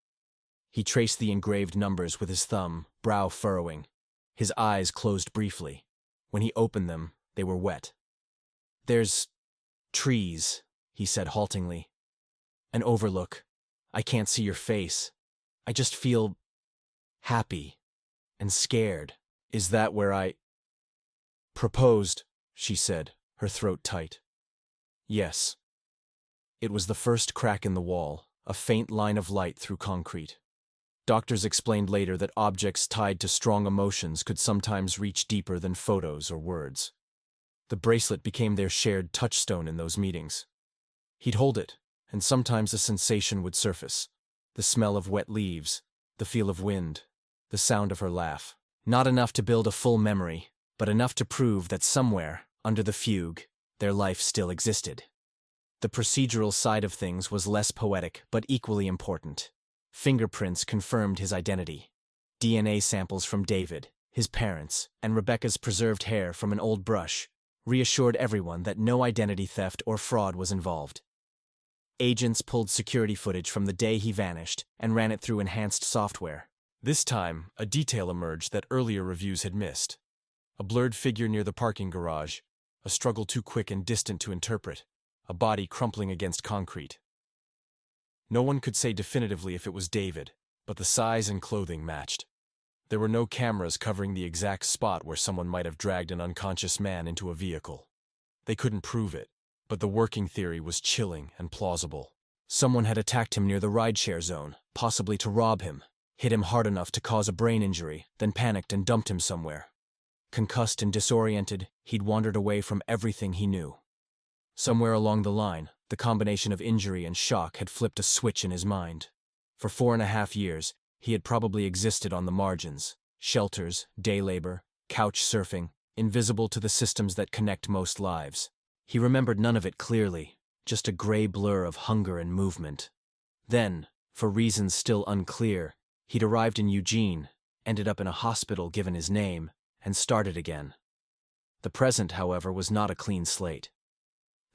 He traced the engraved numbers with his thumb, brow furrowing. His eyes closed briefly. When he opened them, they were wet. "There's trees," he said haltingly. "An overlook. I can't see your face. I just feel happy and scared. Is that where I proposed?" she said, her throat tight. "Yes." It was the first crack in the wall, a faint line of light through concrete. Doctors explained later that objects tied to strong emotions could sometimes reach deeper than photos or words. The bracelet became their shared touchstone in those meetings. He'd hold it, and sometimes a sensation would surface. The smell of wet leaves, the feel of wind, the sound of her laugh. Not enough to build a full memory, but enough to prove that somewhere, under the fugue, their life still existed. The procedural side of things was less poetic, but equally important. Fingerprints confirmed his identity. DNA samples from David, his parents, and Rebecca's preserved hair from an old brush reassured everyone that no identity theft or fraud was involved. Agents pulled security footage from the day he vanished and ran it through enhanced software. This time, a detail emerged that earlier reviews had missed. A blurred figure near the parking garage, a struggle too quick and distant to interpret, a body crumpling against concrete. No one could say definitively if it was David, but the size and clothing matched. There were no cameras covering the exact spot where someone might have dragged an unconscious man into a vehicle. They couldn't prove it, but the working theory was chilling and plausible. Someone had attacked him near the rideshare zone, possibly to rob him, hit him hard enough to cause a brain injury, then panicked and dumped him somewhere. Concussed and disoriented, he'd wandered away from everything he knew. Somewhere along the line, the combination of injury and shock had flipped a switch in his mind. For 4.5 years, he had probably existed on the margins, shelters, day labor, couch surfing, invisible to the systems that connect most lives. He remembered none of it clearly, just a gray blur of hunger and movement. Then, for reasons still unclear, he'd arrived in Eugene, ended up in a hospital given his name, and started again. The present, however, was not a clean slate.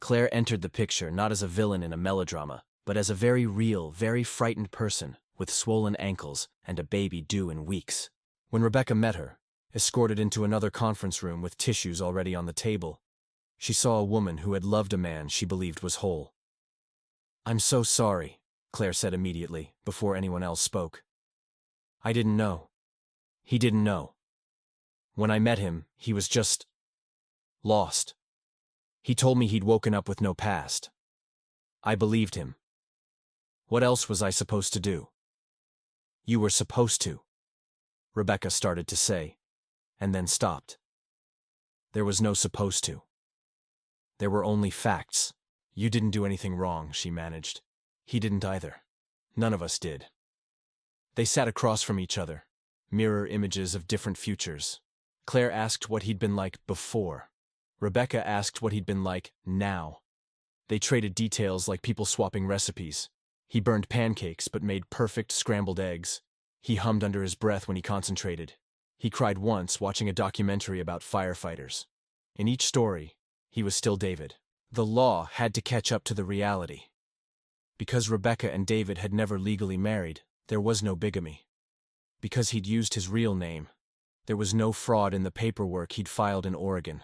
Claire entered the picture not as a villain in a melodrama, but as a very real, very frightened person with swollen ankles and a baby due in weeks. When Rebecca met her, escorted into another conference room with tissues already on the table, she saw a woman who had loved a man she believed was whole. "I'm so sorry," Claire said immediately, before anyone else spoke. "I didn't know. He didn't know. When I met him, he was just lost. He told me he'd woken up with no past. I believed him. What else was I supposed to do?" "You were supposed to," Rebecca started to say, and then stopped. There was no supposed to. There were only facts. You didn't do anything wrong, she managed. He didn't either. None of us did. They sat across from each other, mirror images of different futures. Claire asked what he'd been like before. Rebecca asked what he'd been like now. They traded details like people swapping recipes. He burned pancakes but made perfect scrambled eggs. He hummed under his breath when he concentrated. He cried once watching a documentary about firefighters. In each story, he was still David. The law had to catch up to the reality. Because Rebecca and David had never legally married, there was no bigamy. Because he'd used his real name, there was no fraud in the paperwork he'd filed in Oregon.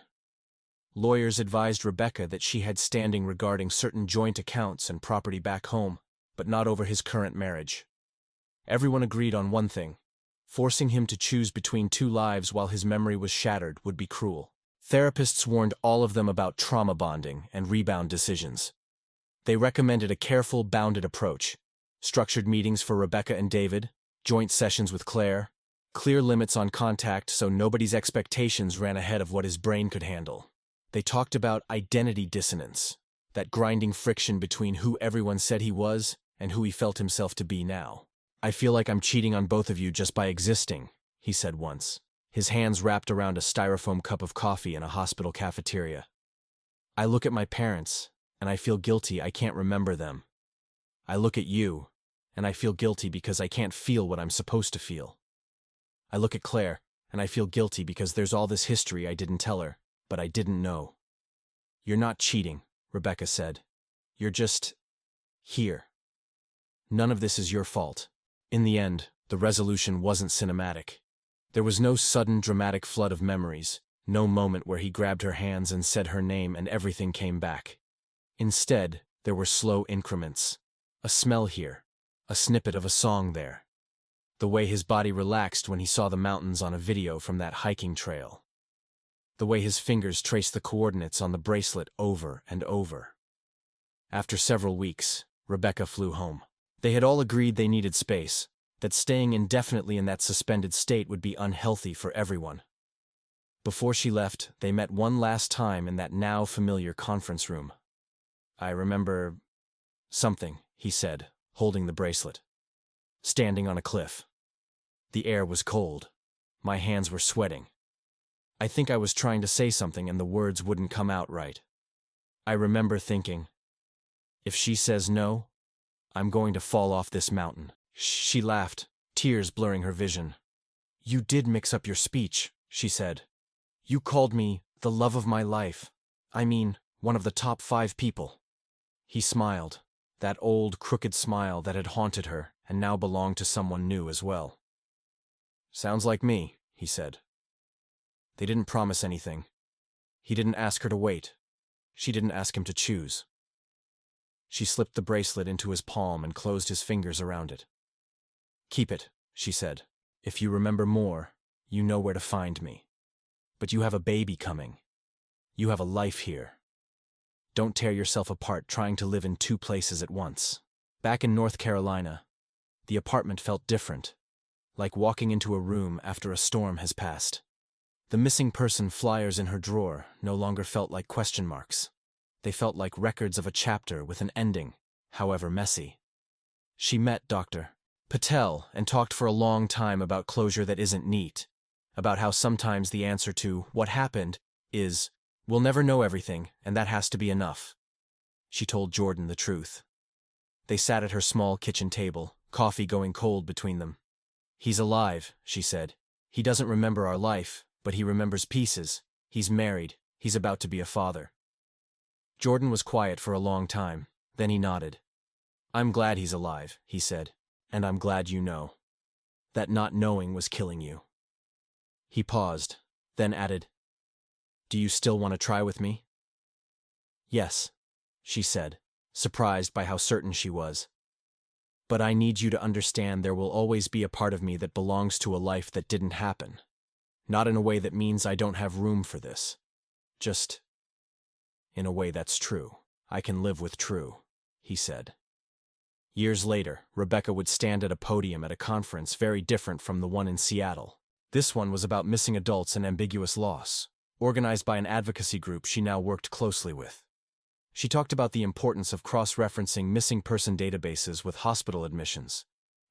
Lawyers advised Rebecca that she had standing regarding certain joint accounts and property back home, but not over his current marriage. Everyone agreed on one thing: forcing him to choose between two lives while his memory was shattered would be cruel. Therapists warned all of them about trauma bonding and rebound decisions. They recommended a careful, bounded approach: structured meetings for Rebecca and David, joint sessions with Claire, clear limits on contact so nobody's expectations ran ahead of what his brain could handle. They talked about identity dissonance, that grinding friction between who everyone said he was and who he felt himself to be now. "I feel like I'm cheating on both of you just by existing," he said once, his hands wrapped around a styrofoam cup of coffee in a hospital cafeteria. "I look at my parents, and I feel guilty I can't remember them. I look at you, and I feel guilty because I can't feel what I'm supposed to feel. I look at Claire, and I feel guilty because there's all this history I didn't tell her, but I didn't know." "You're not cheating," Rebecca said. "You're just here. None of this is your fault." In the end, the resolution wasn't cinematic. There was no sudden dramatic flood of memories, no moment where he grabbed her hands and said her name and everything came back. Instead, there were slow increments. A smell here, a snippet of a song there. The way his body relaxed when he saw the mountains on a video from that hiking trail. The way his fingers traced the coordinates on the bracelet over and over. After several weeks, Rebecca flew home. They had all agreed they needed space, that staying indefinitely in that suspended state would be unhealthy for everyone. Before she left, they met one last time in that now familiar conference room. "I remember something," he said, holding the bracelet. "Standing on a cliff. The air was cold. My hands were sweating. I think I was trying to say something and the words wouldn't come out right. I remember thinking, if she says no, I'm going to fall off this mountain." She laughed, tears blurring her vision. "You did mix up your speech," she said. "You called me the love of my life. I mean, one of the top 5 people." He smiled, that old, crooked smile that had haunted her and now belonged to someone new as well. "Sounds like me," he said. They didn't promise anything. He didn't ask her to wait. She didn't ask him to choose. She slipped the bracelet into his palm and closed his fingers around it. "Keep it," she said. "If you remember more, you know where to find me. But you have a baby coming. You have a life here. Don't tear yourself apart trying to live in 2 places at once." Back in North Carolina, the apartment felt different, like walking into a room after a storm has passed. The missing person flyers in her drawer no longer felt like question marks. They felt like records of a chapter with an ending, however messy. She met Dr. Patel and talked for a long time about closure that isn't neat, about how sometimes the answer to what happened is, we'll never know everything, and that has to be enough. She told Jordan the truth. They sat at her small kitchen table, coffee going cold between them. "He's alive," she said. "He doesn't remember our life, but he remembers pieces. He's married. He's about to be a father." Jordan was quiet for a long time. Then he nodded. "I'm glad he's alive," he said. "And I'm glad you know. That not knowing was killing you." He paused, then added, "Do you still want to try with me?" "Yes," she said, surprised by how certain she was. "But I need you to understand there will always be a part of me that belongs to a life that didn't happen. Not in a way that means I don't have room for this. Just in a way that's true. I can live with true," he said. Years later, Rebecca would stand at a podium at a conference very different from the one in Seattle. This one was about missing adults and ambiguous loss. organized by an advocacy group she now worked closely with. She talked about the importance of cross-referencing missing person databases with hospital admissions,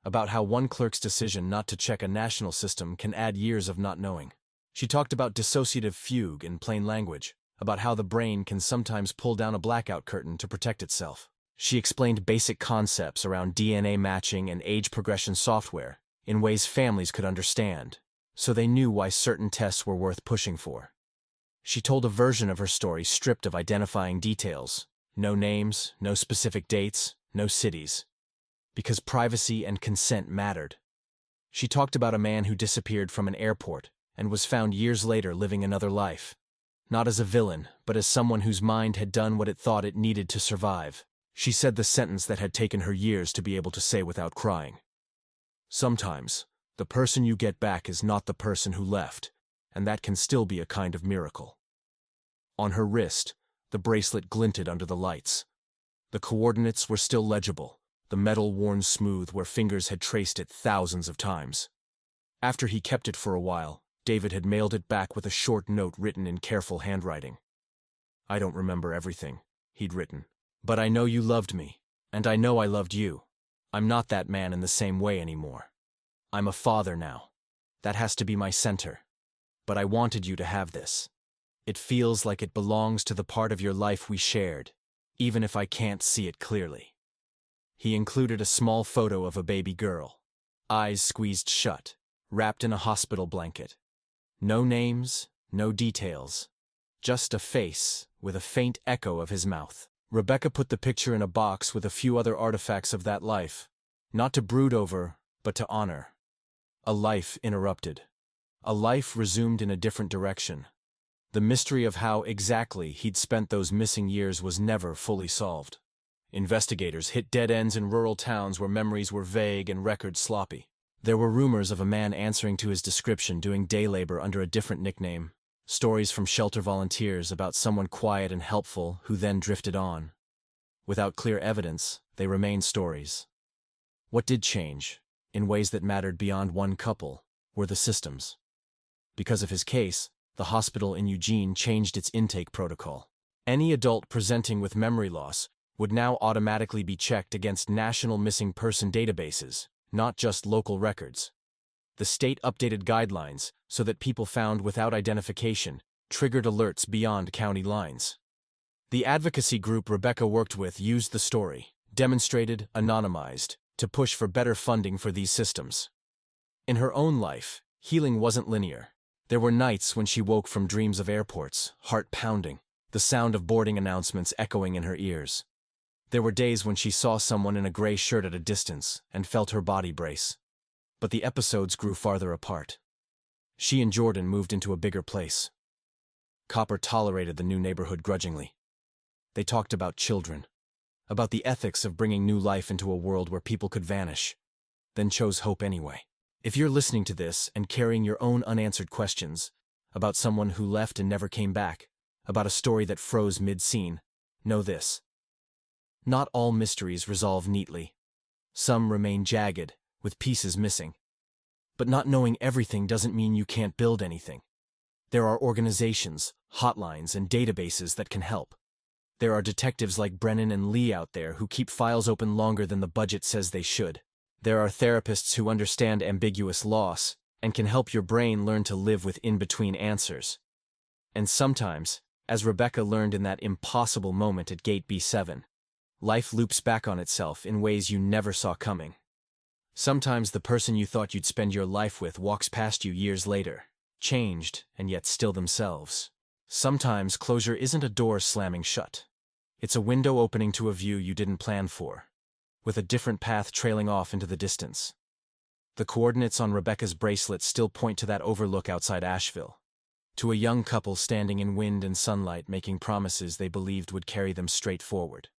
about how one clerk's decision not to check a national system can add years of not knowing. She talked about dissociative fugue in plain language, about how the brain can sometimes pull down a blackout curtain to protect itself. She explained basic concepts around DNA matching and age progression software in ways families could understand, so they knew why certain tests were worth pushing for. She told a version of her story stripped of identifying details, no names, no specific dates, no cities, because privacy and consent mattered. She talked about a man who disappeared from an airport and was found years later living another life, not as a villain, but as someone whose mind had done what it thought it needed to survive. She said the sentence that had taken her years to be able to say without crying. Sometimes, the person you get back is not the person who left, and that can still be a kind of miracle. On her wrist, the bracelet glinted under the lights. The coordinates were still legible, the metal worn smooth where fingers had traced it thousands of times. After he kept it for a while, David had mailed it back with a short note written in careful handwriting. "I don't remember everything," he'd written, "but I know you loved me, and I know I loved you. I'm not that man in the same way anymore. I'm a father now. That has to be my center. But I wanted you to have this. It feels like it belongs to the part of your life we shared, even if I can't see it clearly." He included a small photo of a baby girl, eyes squeezed shut, wrapped in a hospital blanket. No names, no details, just a face with a faint echo of his mouth. Rebecca put the picture in a box with a few other artifacts of that life, not to brood over, but to honor. A life interrupted. A life resumed in a different direction. The mystery of how exactly he'd spent those missing years was never fully solved. Investigators hit dead ends in rural towns where memories were vague and records sloppy. There were rumors of a man answering to his description doing day labor under a different nickname, stories from shelter volunteers about someone quiet and helpful who then drifted on. Without clear evidence, they remained stories. What did change, in ways that mattered beyond one couple, were the systems. Because of his case, the hospital in Eugene changed its intake protocol. Any adult presenting with memory loss would now automatically be checked against national missing person databases, not just local records. The state updated guidelines so that people found without identification triggered alerts beyond county lines. The advocacy group Rebecca worked with used the story, demonstrated, anonymized, to push for better funding for these systems. In her own life, healing wasn't linear. There were nights when she woke from dreams of airports, heart pounding, the sound of boarding announcements echoing in her ears. There were days when she saw someone in a gray shirt at a distance and felt her body brace. But the episodes grew farther apart. She and Jordan moved into a bigger place. Copper tolerated the new neighborhood grudgingly. They talked about children, about the ethics of bringing new life into a world where people could vanish, then chose hope anyway. If you're listening to this and carrying your own unanswered questions, about someone who left and never came back, about a story that froze mid-scene, know this. Not all mysteries resolve neatly. Some remain jagged, with pieces missing. But not knowing everything doesn't mean you can't build anything. There are organizations, hotlines, and databases that can help. There are detectives like Brennan and Lee out there who keep files open longer than the budget says they should. There are therapists who understand ambiguous loss and can help your brain learn to live with in-between answers. And sometimes, as Rebecca learned in that impossible moment at Gate B7, life loops back on itself in ways you never saw coming. Sometimes the person you thought you'd spend your life with walks past you years later, changed and yet still themselves. Sometimes closure isn't a door slamming shut. It's a window opening to a view you didn't plan for, with a different path trailing off into the distance. The coordinates on Rebecca's bracelet still point to that overlook outside Asheville, to a young couple standing in wind and sunlight making promises they believed would carry them straight forward.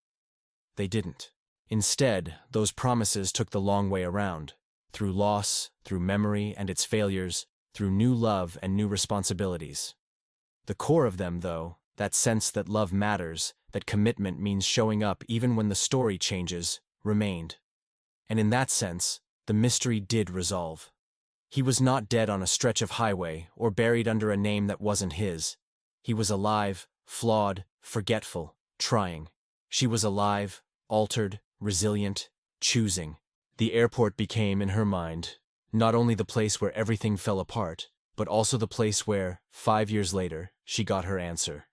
They didn't. Instead, those promises took the long way around, through loss, through memory and its failures, through new love and new responsibilities. The core of them, though, that sense that love matters, that commitment means showing up even when the story changes, remained. And in that sense, the mystery did resolve. He was not dead on a stretch of highway or buried under a name that wasn't his. He was alive, flawed, forgetful, trying. She was alive, altered, resilient, choosing. The airport became, in her mind, not only the place where everything fell apart, but also the place where, 5 years later, she got her answer.